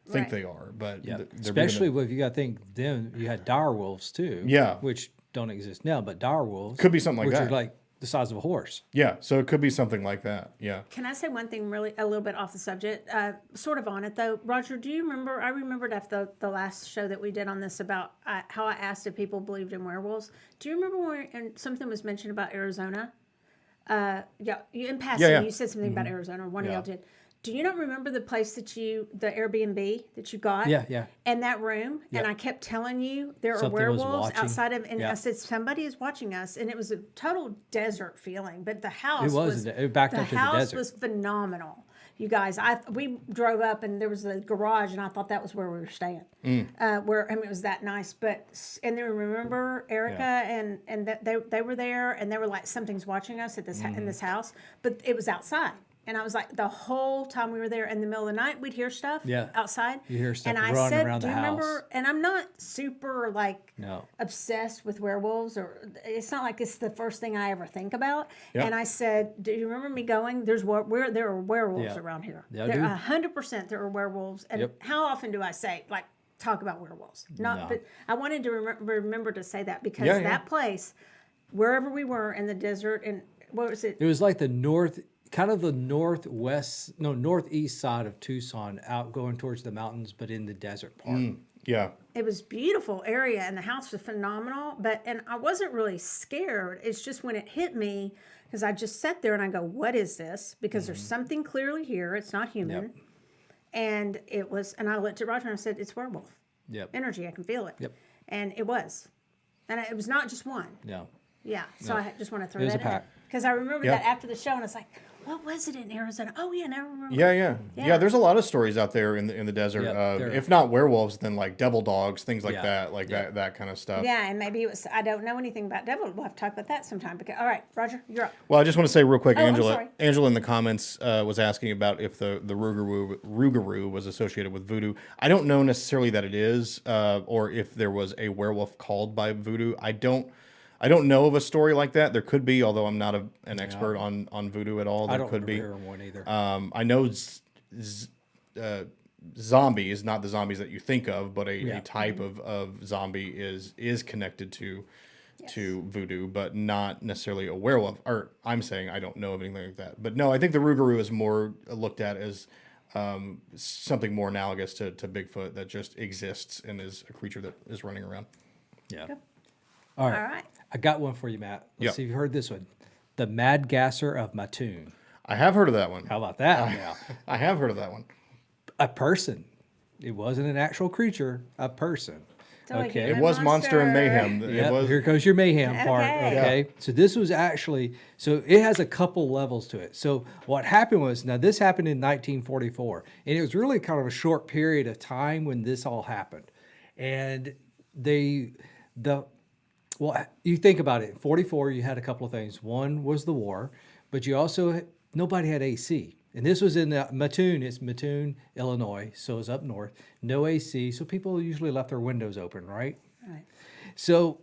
S4: think they are, but
S3: Yeah.
S4: they're
S3: Especially if you got to think, then you had dire wolves too.
S4: Yeah.
S3: Which don't exist now, but dire wolves
S4: Could be something like
S3: which
S4: that.
S3: are like the size of a horse.
S4: Yeah, so it could be something like that. Yeah.
S2: Can I say one thing really a little bit off the subject? Sort of on it though. Roger, do you remember? I remembered after the last show that we did on this about how I asked if people believed in werewolves. Do you remember when something was mentioned about Arizona? In passing,
S4: Yeah.
S2: you said something about Arizona, or one of y'all did. Do you not remember the place the Airbnb that you got?
S3: Yeah.
S2: And that room, and I kept telling you there
S3: Something
S2: are
S3: was
S2: werewolves
S3: watching.
S2: outside of, and
S3: Yeah.
S2: I said somebody is watching us, and it was a total desert feeling. But the house
S3: it backed up to the
S2: house
S3: desert.
S2: was phenomenal. You guys, we drove up and there was a garage, and I thought that was where we were staying. It was that nice. And then remember Erica and that they were there, and they were like, something's watching us at this in this house, but it was outside. And I was like, the whole time we were there in the middle of the night, we'd hear stuff outside.
S3: You hear stuff
S2: and I
S3: running
S2: said,
S3: around
S2: do
S3: the
S2: you remember?
S3: house.
S2: And I'm not super
S3: No.
S2: obsessed with werewolves, or it's not like it's the first thing I ever think about.
S4: Yeah.
S2: And I said, do you remember me going? There are werewolves
S3: Yeah.
S2: around here.
S3: Yeah,
S2: There
S3: dude.
S2: 100% there are werewolves. And
S3: Yep.
S2: how often do I say talk about werewolves? Not,
S3: No.
S2: but I wanted to remember to say that because
S4: Yeah, yeah.
S2: that place, wherever we were in the desert, and what was it?
S3: It was like the northeast side of Tucson, out going towards the mountains, but in the desert part.
S4: Yeah.
S2: It was beautiful area, and the house was phenomenal. And I wasn't really scared. It's just when it hit me, because I just sat there and I go, "What is this?" Because there's something clearly here. It's not human.
S3: Yep.
S2: And it was. And I looked at Roger and I said, "It's werewolf
S3: Yep.
S2: energy. I can feel it."
S3: Yep.
S2: And it was, and it was not just one.
S3: No.
S2: Yeah. So I just want to throw
S3: It was
S2: that
S3: a
S2: in
S3: pack.
S2: because I remember
S4: Yeah.
S2: that after the show, and I was like, "What was it in Arizona?" Oh yeah, now I remember.
S4: Yeah. There's a lot of stories out there in the desert.
S3: Yeah, there are.
S4: If not werewolves, then like devil dogs, things like
S3: Yeah.
S4: that, that kind of stuff.
S2: Yeah, and maybe it was. I don't know anything about devil. We'll have to talk about that sometime. All right, Roger, you're up.
S4: Well, I just want to say real quick,
S2: Oh, I'm
S4: Angela.
S2: sorry.
S4: Angela in the comments was asking about if the Rougarou was associated with voodoo. I don't know necessarily that it is, or if there was a werewolf called by voodoo. I don't know of a story like that. There could be, although I'm not an expert on voodoo at all. There
S3: I don't
S4: could be.
S3: remember one either.
S4: I know zombies, not the zombies that you think of, but a type of zombie is connected to voodoo, but not necessarily a werewolf. Or I'm saying I don't know of anything like that. But no, I think the Rougarou is more looked at as something more analogous to Bigfoot that just exists and is a creature that is running around.
S3: Yeah. All right.
S2: All right.
S3: I got one for you, Matt. Let's
S4: Yep.
S3: see if you heard this one. The Mad Gasser of Mattoon.
S4: I have heard of that one.
S3: How about that now?
S4: I have heard of that one.
S3: A person. It wasn't an actual creature, a person.
S2: So a
S3: Okay.
S4: It
S2: human
S4: was Monster and Mayhem.
S3: Yep,
S4: It was.
S3: here goes your mayhem part.
S2: Okay.
S3: Okay. So this was actually, so it has a couple levels to it. So what happened was, now this happened in 1944, and it was really kind of a short period of time when this all happened. And well, you think about it, 44, you had a couple of things. One was the war, but you also, nobody had AC. And this was in Mattoon. It's Mattoon, Illinois, so it's up north. No AC, so people usually left their windows open, right?
S2: Right.
S3: So,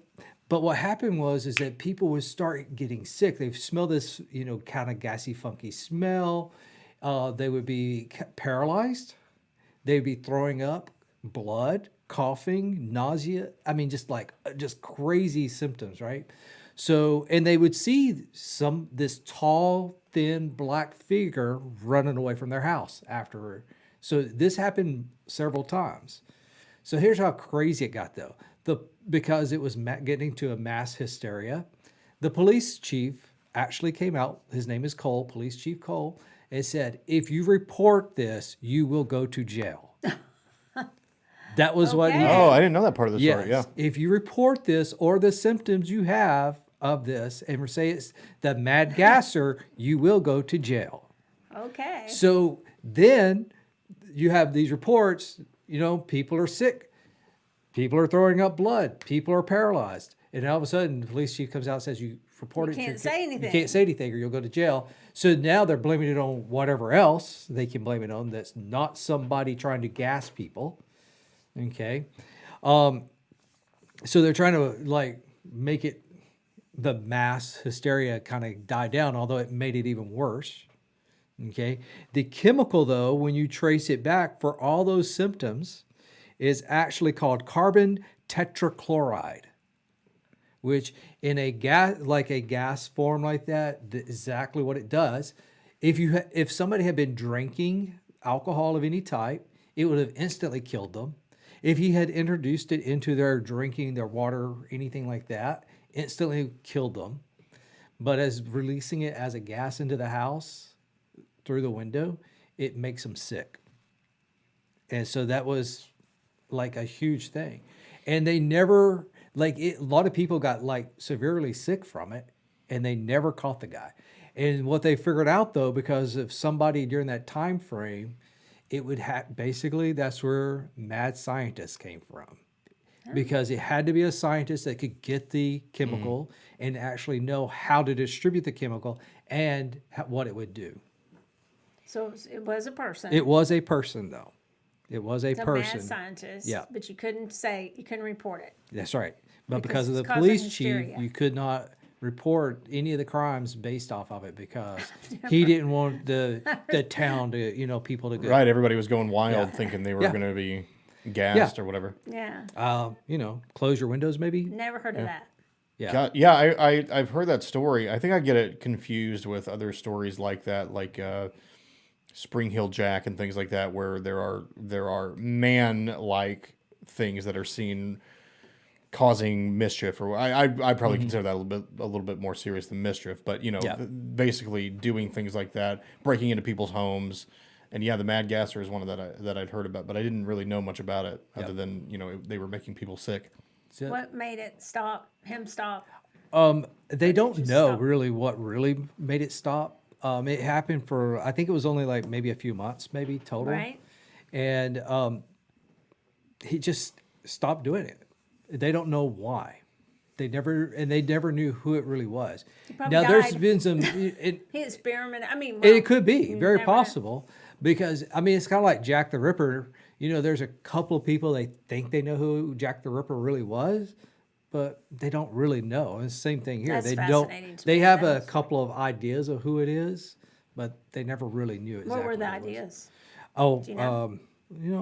S3: but what happened is that people would start getting sick. They smell this, kind of gassy, funky smell. They would be paralyzed. They'd be throwing up blood, coughing, nausea. I mean, just crazy symptoms, right? So, and they would see this tall, thin, black figure running away from their house afterward. So this happened several times. So here's how crazy it got, though. Because it was getting to a mass hysteria, the police chief actually came out. His name is Cole, Police Chief Cole, and said, if you report this, you will go to jail. That was what he
S2: Okay.
S4: Oh, I didn't know that part of the
S3: Yes.
S4: story. Yeah.
S3: If you report this or the symptoms you have of this and say it's the mad gasser, you will go to jail.
S2: Okay.
S3: So then you have these reports, people are sick. People are throwing up blood. People are paralyzed. And all of a sudden, the police chief comes out and says, you report
S2: You
S3: it.
S2: can't say anything.
S3: You can't say anything or you'll go to jail. So now they're blaming it on whatever else they can blame it on that's not somebody trying to gas people. Okay. So they're trying to make it the mass hysteria kind of die down, although it made it even worse. Okay. The chemical, though, when you trace it back for all those symptoms, is actually called carbon tetrachloride, which in a gas form like that, exactly what it does. If somebody had been drinking alcohol of any type, it would have instantly killed them. If he had introduced it into their drinking, their water, anything like that, instantly killed them. But as releasing it as a gas into the house through the window, it makes them sick. And so that was a huge thing. And they never, a lot of people got severely sick from it, and they never caught the guy. And what they figured out, though, because of somebody during that time frame, it would basically, that's where mad scientists came from. Because it had to be a scientist that could get the chemical and actually know how to distribute the chemical and what it would do.
S2: So it was a person.
S3: It was a person, though. It was a
S2: It's
S3: person.
S2: mad scientist.
S3: Yeah.
S2: But you couldn't report it.
S3: That's right. But
S2: Because
S3: because of the
S2: it's causing
S3: police
S2: hysteria.
S3: chief, you could not report any of the crimes based off of it because he didn't want the town to, people to go.
S4: Right. Everybody was going wild
S3: Yeah.
S4: thinking they were
S3: Yeah.
S4: going to be gassed
S3: Yeah.
S4: or whatever.
S2: Yeah.
S3: Close your windows maybe.
S2: Never heard of that.
S3: Yeah.
S4: God, yeah, I've heard that story. I think I get it confused with other stories like that, like Spring Hill Jack and things like that, where there are man-like things that are seen causing mischief, or I probably consider that a little bit more serious than mischief, but
S3: Yeah.
S4: basically doing things like that, breaking into people's homes. And yeah, the Mad Gasser is one of that I'd heard about, but I didn't really know much about it other than they were making people sick.
S3: So,
S2: What made it stop? Him stop?
S3: they don't
S2: just
S3: know
S2: stop?
S3: really what really made it stop. It happened for, I think it was only maybe a few months, maybe total.
S2: Right.
S3: And he just stopped doing it. They don't know why. They never knew who it really was.
S2: probably
S3: Now there's
S2: died.
S3: been some.
S2: He experimented. I mean,
S3: It could be very
S2: never-
S3: possible because it's kind of like Jack the Ripper. There's a couple of people they think they know who Jack the Ripper really was, but they don't really know. And it's the same thing here.
S2: That's
S3: They
S2: fascinating to
S3: They
S2: me.
S3: have
S2: That
S3: a
S2: is-
S3: couple of ideas of who it is, but they never really knew exactly.
S2: What were the
S3: who it was.
S2: ideas?
S3: Oh,
S2: you know?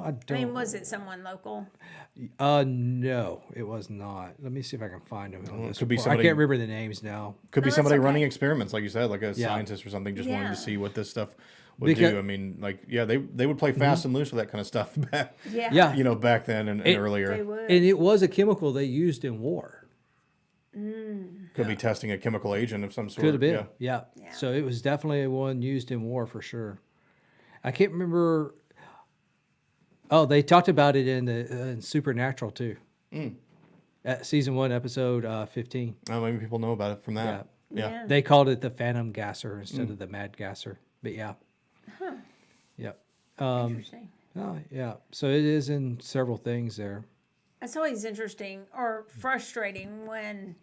S3: I don't.
S2: I mean, was it someone local?
S3: No, it was not. Let me see if I can find them. On this
S4: could be
S3: report. I
S4: somebody-
S3: can't remember the names now.
S4: Could be
S2: No, that's
S4: somebody running
S2: okay.
S4: experiments, like you said, like a
S3: Yeah.
S4: scientist or something, just wanting
S2: Yeah.
S4: to see what this stuff would
S3: Because-
S4: do. I mean, they would play fast and loose with that kind of stuff back,
S2: Yeah.
S3: Yeah.
S4: back then and
S2: They
S4: earlier.
S2: would.
S3: And it was a chemical they used in war.
S4: Could be testing a chemical agent of some sort.
S3: Could have been.
S4: Yeah.
S3: Yeah. So it was definitely one used in war for sure. I can't remember. Oh, they talked about it in Supernatural too. Season 1, episode 15.
S4: Oh, maybe people know about it from that. Yeah.
S3: They called it the Phantom Gasser instead of the Mad Gasser. But yeah. Yep.
S2: Interesting.
S3: Oh, yeah. So it is in several things there.
S2: It's always interesting or frustrating when,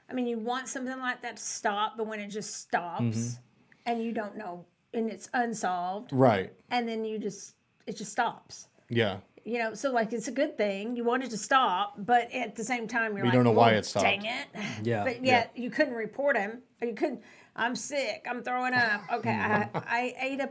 S2: I mean, you want something like that to stop, but when it just stops and you don't know, and it's unsolved,
S4: Right.
S2: and then it just stops.
S4: Yeah.
S2: You know, so like it's a good thing. You want it to stop, but at the same time, you're
S4: We
S2: like,
S4: don't know why
S2: "Well,
S4: it stopped."
S2: Dang it.
S3: Yeah.
S2: But yet you couldn't report him. Or you couldn't, I'm sick. I'm throwing up. Okay. I ate a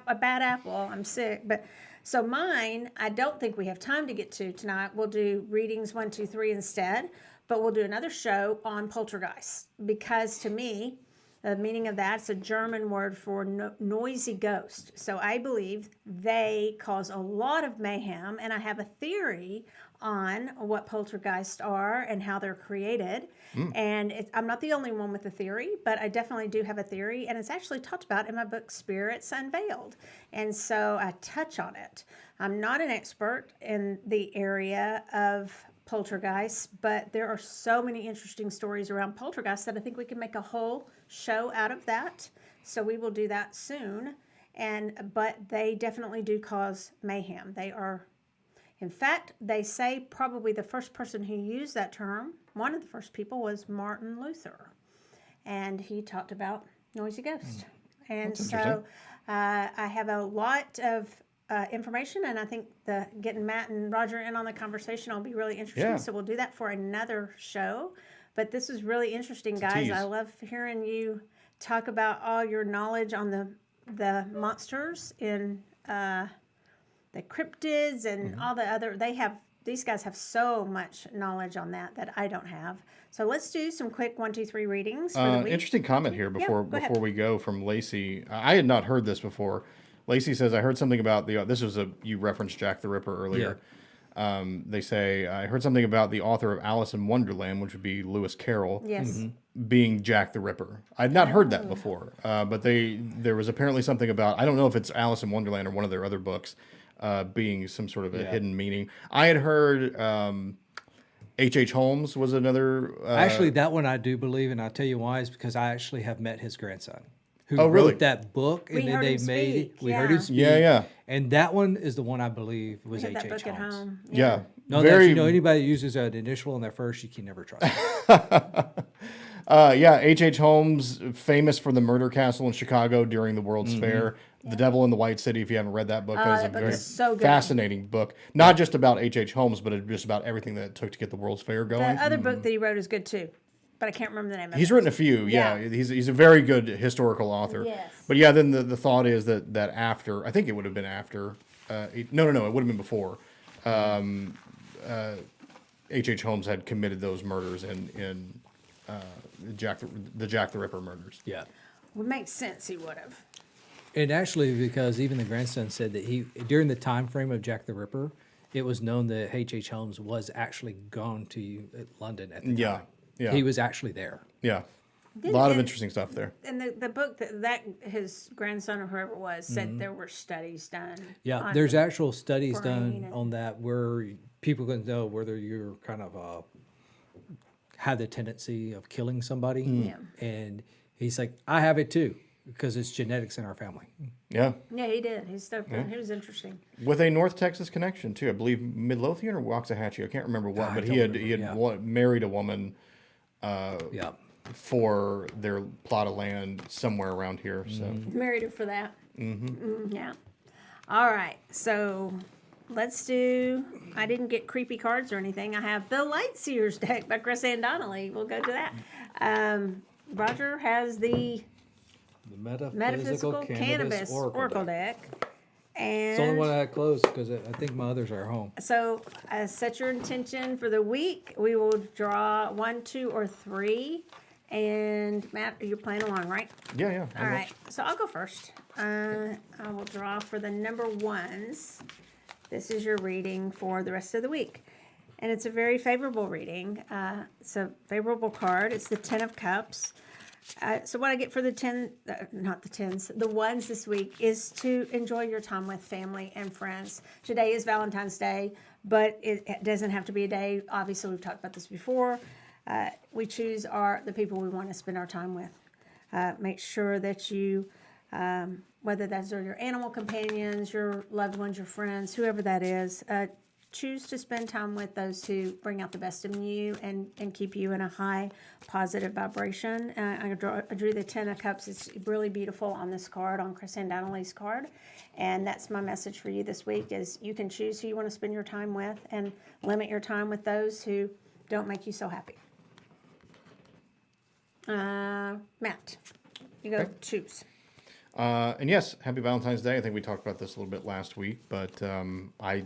S2: a bad apple. I'm sick. But so mine, I don't think we have time to get to tonight. We'll do readings 1, 2, 3 instead, but we'll do another show on poltergeist because to me, the meaning of that's a German word for noisy ghost. So I believe they cause a lot of mayhem, and I have a theory on what poltergeists are and how they're created. And I'm not the only one with a theory, but I definitely do have a theory, and it's actually talked about in my book, Spirits Unveiled. And so I touch on it. I'm not an expert in the area of poltergeists, but there are so many interesting stories around poltergeists that I think we can make a whole show out of that. So we will do that soon. But they definitely do cause mayhem. They are, in fact, they say probably the first person who used that term, one of the first people, was Martin Luther. And he talked about noisy ghosts. And so I have a lot of information, and I think getting Matt and Roger in on the conversation will be really interesting.
S4: Yeah.
S2: So we'll do that for another show. But this is really interesting, guys.
S4: tease.
S2: I love hearing you talk about all your knowledge on the monsters in the cryptids and all the other. These guys have so much knowledge on that I don't have. So let's do some quick 1, 2, 3 readings for the week.
S4: Interesting comment here before
S2: go ahead.
S4: we go from Lacey. I had not heard this before. Lacey says, I heard something about you referenced Jack the Ripper earlier. They say, I heard something about the author of Alice in Wonderland, which would be Lewis Carroll,
S2: Yes.
S4: being Jack the Ripper. I'd not heard that before, but there was apparently something about, I don't know if it's Alice in Wonderland or one of their other books, being some sort of a hidden meaning. I had heard H.H. Holmes was another...
S3: Actually, that one I do believe, and I'll tell you why, is because I actually have met his grandson. Who
S4: really?
S3: wrote that book, and
S2: We
S3: then
S2: heard
S3: they
S2: him
S3: made
S2: speak,
S3: it. We heard him speak.
S4: Yeah.
S3: And that one is the one I believe was
S2: We had that
S3: H.H.
S2: book at
S3: Holmes.
S2: home.
S4: Yeah.
S3: No,
S4: Very,
S3: that, anybody that uses an initial in their first, you can never trust.
S4: H.H. Holmes, famous for the Murder Castle in Chicago during the World's Fair. The Devil in the White City, if you haven't read that book, that is a
S2: that book
S4: very
S2: is so good.
S4: fascinating book. Not just about H.H. Holmes, but just about everything that it took to get the World's Fair going.
S2: The other book that he wrote is good too, but I can't remember the name of it.
S4: He's written a few, yeah. He's a very good historical author.
S2: Yes.
S4: But yeah, then the thought is that after, I think it would have been after, it would have been before, H.H. Holmes had committed those murders in Jack the Ripper murders.
S3: Yeah.
S2: Would make sense he would have.
S3: And actually, because even the grandson said that during the time frame of Jack the Ripper, it was known that H.H. Holmes was actually gone to London at the time.
S4: Yeah.
S3: He was actually there.
S4: Yeah. A lot of interesting stuff there.
S2: And the book that his grandson or whoever it was said there were studies done.
S3: Yeah,
S2: on
S3: there's
S2: it.
S3: actual studies
S2: brain
S3: done
S2: and-
S3: on that where people can know whether you're kind of have the tendency of killing somebody.
S2: Yeah.
S3: And he's like, I have it too, because it's genetics in our family.
S4: Yeah.
S2: Yeah, he did. He was interesting.
S4: With a North Texas connection too, I believe Midlothian or Waxahachie. I can't remember what,
S3: I
S4: but
S3: don't
S4: he had
S3: remember,
S4: married a woman
S3: Yeah.
S4: for their plot of land somewhere around here. So
S2: Married her for that. Yeah. All right. So let's do. I didn't get creepy cards or anything. I have the Lightseers deck by Chris Ann Donnelly. We'll go to that. Roger has the
S3: The
S2: Metaphysical Cannabis Oracle deck. And
S3: It's the only one I closed because I think my others are at home.
S2: so set your intention for the week. We will draw 1, 2, or 3. And Matt, you're playing along, right?
S4: yeah.
S2: All right. So I'll go first. I will draw for the number 1s. This is your reading for the rest of the week. and it's a very favorable reading. It's a favorable card. It's the Ten of Cups. So what I get for the the ones this week is to enjoy your time with family and friends. Today is Valentine's Day, but it doesn't have to be a day. Obviously, we've talked about this before. We choose the people we want to spend our time with. Make sure that you, whether those are your animal companions, your loved ones, your friends, whoever that is, choose to spend time with those who bring out the best in you and keep you in a high positive vibration. I drew the Ten of Cups. It's really beautiful on this card, on Chris Donnelly's card. And that's my message for you this week is you can choose who you want to spend your time with and limit your time with those who don't make you so happy. Matt, you go choose.
S4: And yes, happy Valentine's Day. I think we talked about this a little bit last week, but I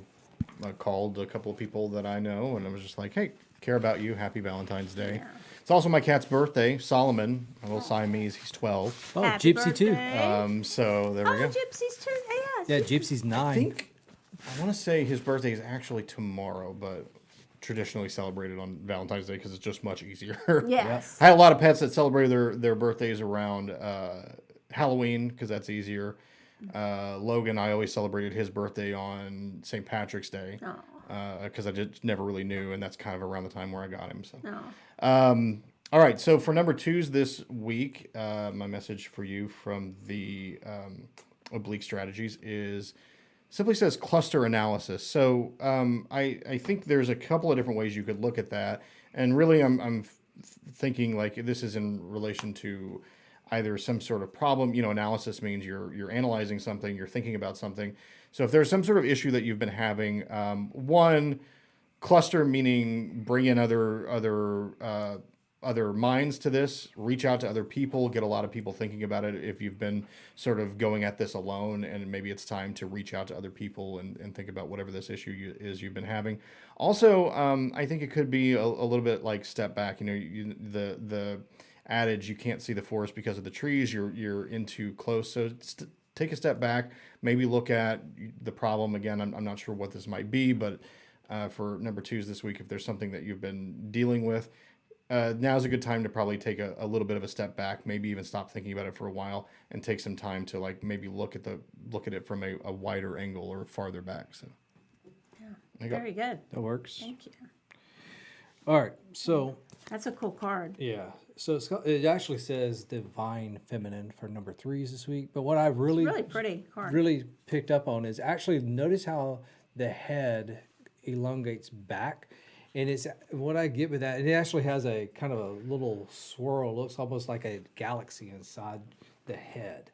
S4: called a couple of people that I know, and I was just like, hey, care about you. Happy Valentine's Day.
S2: Yeah.
S4: It's also my cat's birthday, Solomon, a little Siamese. He's 12.
S3: Oh,
S2: Happy
S3: Gypsy too.
S2: birthday.
S4: So there we go.
S2: Gypsy's too.
S3: Yeah, Gypsy's 9.
S4: I want to say his birthday is actually tomorrow, but traditionally celebrated on Valentine's Day because it's just much easier.
S2: Yes.
S4: I had a lot of pets that celebrated their birthdays around Halloween because that's easier. Logan, I always celebrated his birthday on St. Patrick's Day because I just never really knew, and that's kind of around the time where I got him. So, all right. So for number 2s this week, my message for you from the Oblique Strategies is simply says cluster analysis. So I think there's a couple of different ways you could look at that, and really I'm thinking like this is in relation to either some sort of problem. Analysis means you're analyzing something, you're thinking about something. So if there's some sort of issue that you've been having, one, cluster meaning bring in other minds to this, reach out to other people, get a lot of people thinking about it. If you've been sort of going at this alone, and maybe it's time to reach out to other people and think about whatever this issue is you've been having. Also, I think it could be a little bit like step back. The adage, you can't see the forest because of the trees, you're in too close. So take a step back, maybe look at the problem again. I'm not sure what this might be, but for number 2s this week, if there's something that you've been dealing with, now's a good time to probably take a little bit of a step back, maybe even stop thinking about it for a while and take some time to like maybe look at it from a wider angle or farther back. So
S2: Yeah. Very good.
S3: That works.
S2: Thank you.
S3: All right. So,
S2: That's a cool card.
S3: yeah. So it actually says Divine Feminine for number 3s this week. But what I really
S2: Pretty card.
S3: really picked up on is actually notice how the head elongates back. And it's what I get with that. It actually has a kind of a little swirl. It looks almost like a galaxy inside the head.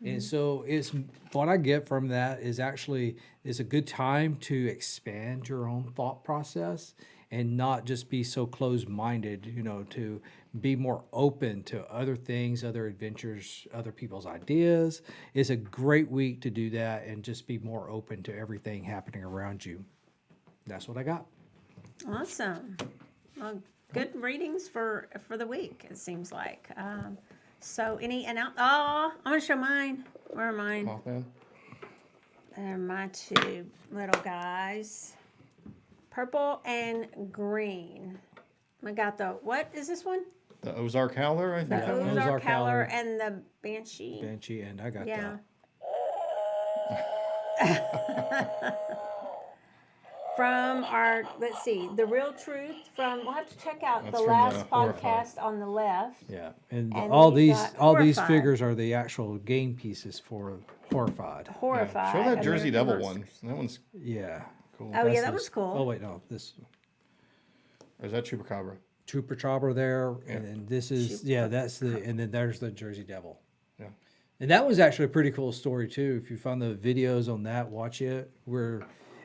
S3: And so it's what I get from that is actually it's a good time to expand your own thought process and not just be so closed-minded, to be more open to other things, other adventures, other people's ideas. It's a great week to do that and just be more open to everything happening around you. That's what I got.
S2: Awesome. Well, good readings for the week, it seems like. So I'm going to show mine. Where are mine?
S4: Mothman.
S2: They're my 2 little guys. Purple and green. I got what is this one?
S4: The Ozark Howler, I think.
S2: The
S3: Yeah,
S2: Ozark
S3: Ozark
S2: Howler
S3: Howler.
S2: and the Banshee.
S3: Banshee, and I got
S2: Yeah.
S3: that.
S2: From let's see, The Real Truth we'll have to check out
S4: That's
S2: the
S4: from
S2: last
S4: the Horrified.
S2: podcast on the left.
S3: Yeah, and
S2: And
S3: all
S2: we
S3: these
S2: got
S3: figures
S2: Horrified.
S3: are the actual game pieces for Horrified.
S2: Horrified.
S4: Show that Jersey
S2: American
S4: Devil
S2: Monsters.
S4: one. That one's
S3: Yeah.
S4: cool.
S2: Oh, yeah,
S3: That's
S2: that
S3: this-
S2: was cool.
S3: Oh wait, no, this
S4: Or is that Chupacabra?
S3: Trooper Chopper there, and then this is that's the and then there's the Jersey Devil.
S4: Yeah.
S3: And that was actually a pretty cool story too. If you find the videos on that, watch it.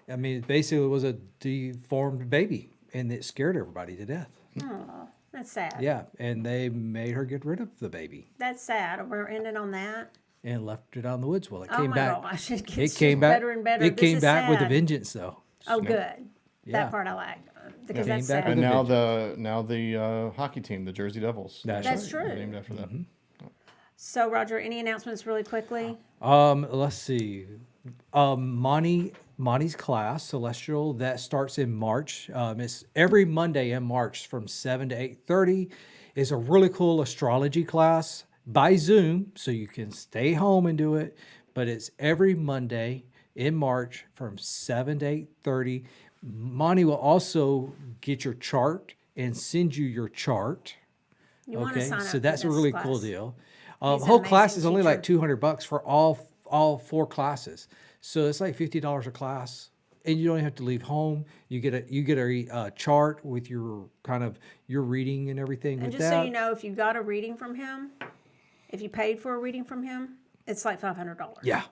S3: Basically it was a deformed baby, and it scared everybody to death.
S2: Oh, that's sad.
S3: Yeah, and they made her get rid of the baby
S2: That's sad. We're ending on that.
S3: and left it out in the woods. Well, it
S2: Oh
S3: came
S2: my
S3: back.
S2: gosh, it gets
S3: It
S2: just
S3: came back.
S2: better and better.
S3: It
S2: This
S3: came
S2: is
S3: back with a
S2: sad.
S3: vengeance, though.
S2: Oh, good.
S3: Yeah.
S2: That part I like because
S3: Came
S2: that's
S3: back
S2: sad.
S3: with
S4: And
S3: a
S4: now the hockey team, the Jersey Devils.
S3: That's
S2: right.
S4: Named after that.
S2: So, Roger, any announcements really quickly?
S3: Let's see. Monty Monty's class, Celestial, that starts in March. It's every Monday in March from 7 to 8:30. It's a really cool astrology class by Zoom, so you can stay home and do it. But it's every Monday in March from 7 to 8:30. Monty will also get your chart and send you your chart.
S2: You want to sign up
S3: so
S2: for
S3: that's a
S2: this
S3: really
S2: class.
S3: cool deal.
S2: He's an
S3: Whole class
S2: amazing
S3: is only like
S2: teacher.
S3: $200 for all 4 classes. So it's like $50 a class, and you don't have to leave home. You get a chart with your kind of your reading and everything.
S2: And
S3: with
S2: just
S3: that.
S2: so you know, if you got a reading from him, if you paid for a reading from him, it's like $500.
S3: Yeah,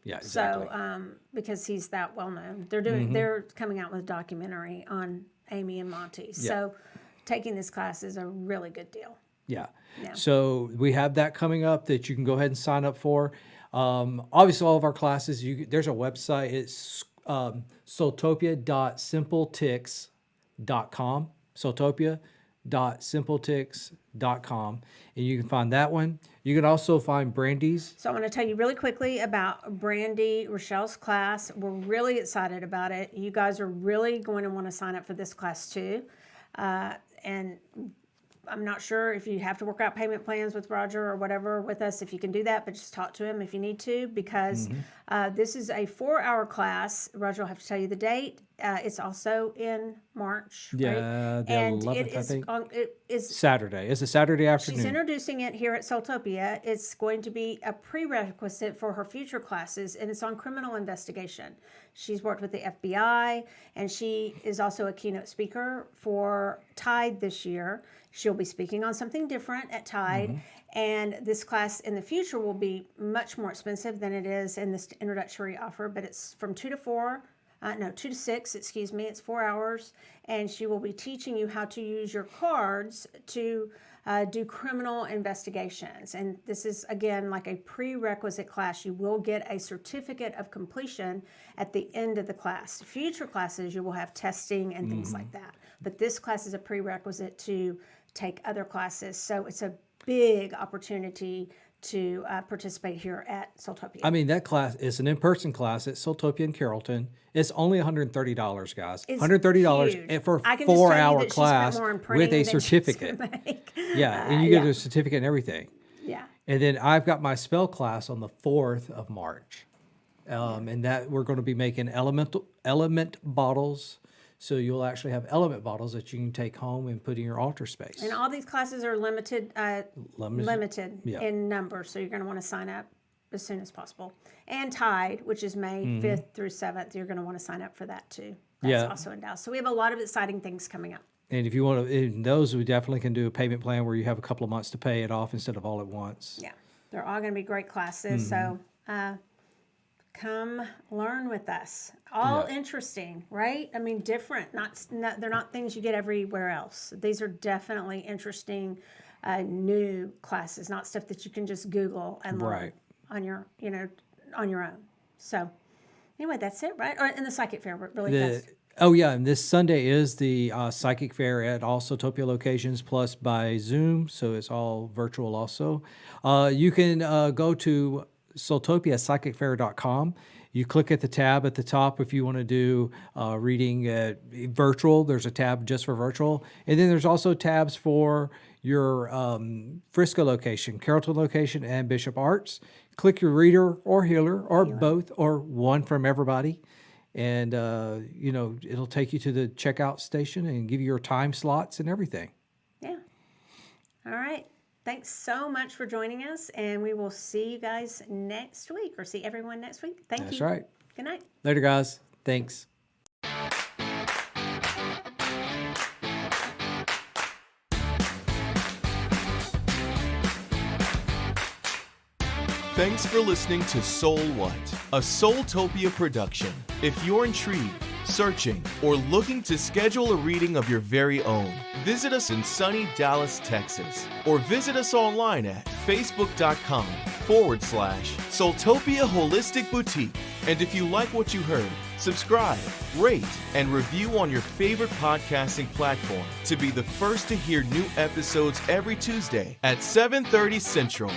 S3: exactly.
S2: So, because he's that well known,
S3: Mm-hmm.
S2: they're coming out with a documentary on Amy and Monty. So, taking this class is a really good deal.
S3: Yeah.
S2: Yeah.
S3: So we have that coming up that you can go ahead and sign up for. Obviously, all of our classes, there's a website. It's soultopia.simpletix.com. Soultopia.simpletix.com. And you can find that one. You can also find Brandy's.
S2: So, I want to tell you really quickly about Brandy Rochelle's class. We're really excited about it. You guys are really going to want to sign up for this class too. And I'm not sure if you have to work out payment plans with Roger or whatever with us, if you can do that, but just talk to him if you need to, because this is a 4-hour class. Roger will have to tell you the date. It's also in March.
S3: Yeah,
S2: right?
S3: the
S2: And
S3: 11th,
S2: it
S3: I
S2: is
S3: think.
S2: it is
S3: Saturday. It's a Saturday afternoon.
S2: She's introducing it here at Soultopia. It's going to be a prerequisite for her future classes, and it's on criminal investigation. She's worked with the FBI, and she is also a keynote speaker for Tide this year. She'll be speaking on something different at Tide, and this class in the future will be much more expensive than it is in this introductory offer, but it's from 2 to 6, excuse me. It's 4 hours, and she will be teaching you how to use your cards to do criminal investigations. And this is, again, like a prerequisite class. You will get a certificate of completion at the end of the class. Future classes, you will have testing and things like that. But this class is a prerequisite to take other classes. So it's a big opportunity to participate here at Soultopia.
S3: I mean, that class is an in-person class at Soultopia in Carrollton. It's only $130, guys.
S2: It's
S3: $130
S2: huge.
S3: for a
S2: I can just tell you
S3: 4-hour
S2: that she spent
S3: class
S2: more in
S3: with
S2: printing
S3: a
S2: than she's
S3: certificate.
S2: gonna make.
S3: Yeah, and you get a certificate and everything.
S2: Yeah.
S3: And then I've got my spell class on the 4th of March. And that we're going to be making element bottles. So you'll actually have element bottles that you can take home and put in your altar space.
S2: And all these classes are limited
S3: Yeah.
S2: in number, so you're going to want to sign up as soon as possible. And Tide, which is May 5th through 7th, you're going to want to sign up for that too. That's
S3: Yeah.
S2: also in Dallas. So we have a lot of exciting things coming up.
S3: And if you want to, in those, we definitely can do a payment plan where you have a couple of months to pay it off instead of all at once.
S2: Yeah, they're all going to be great classes. So come learn with us. All interesting, right? I mean, different. They're not things you get everywhere else. These are definitely interesting, new classes, not stuff that you can just Google and learn on your own. So anyway, that's it, right? Or in the psychic fair, really fast.
S3: Oh, yeah, and this Sunday is the Psychic Fair at all Soultopia locations, plus by Zoom, so it's all virtual also. You can go to soultopiapsychicfair.com. You click at the tab at the top if you want to do reading virtual. There's a tab just for virtual. And then there's also tabs for your Frisco location, Carrollton location, and Bishop Arts. Click your reader or healer or both or one from everybody. And, it'll take you to the checkout station and give you your time slots and everything.
S2: Yeah. All right. Thanks so much for joining us, and we will see you guys next week, or see everyone next week. Thank you.
S3: That's right.
S2: Good night.
S3: Later, guys. Thanks.
S1: Thanks for listening to SoulWhat, a Soultopia production. If you're intrigued, searching, or looking to schedule a reading of your very own, visit us in sunny Dallas, Texas, or visit us online at facebook.com/Soultopia Holistic Boutique. And if you like what you heard, subscribe, rate, and review on your favorite podcasting platform to be the first to hear new episodes every Tuesday at 7:30 Central.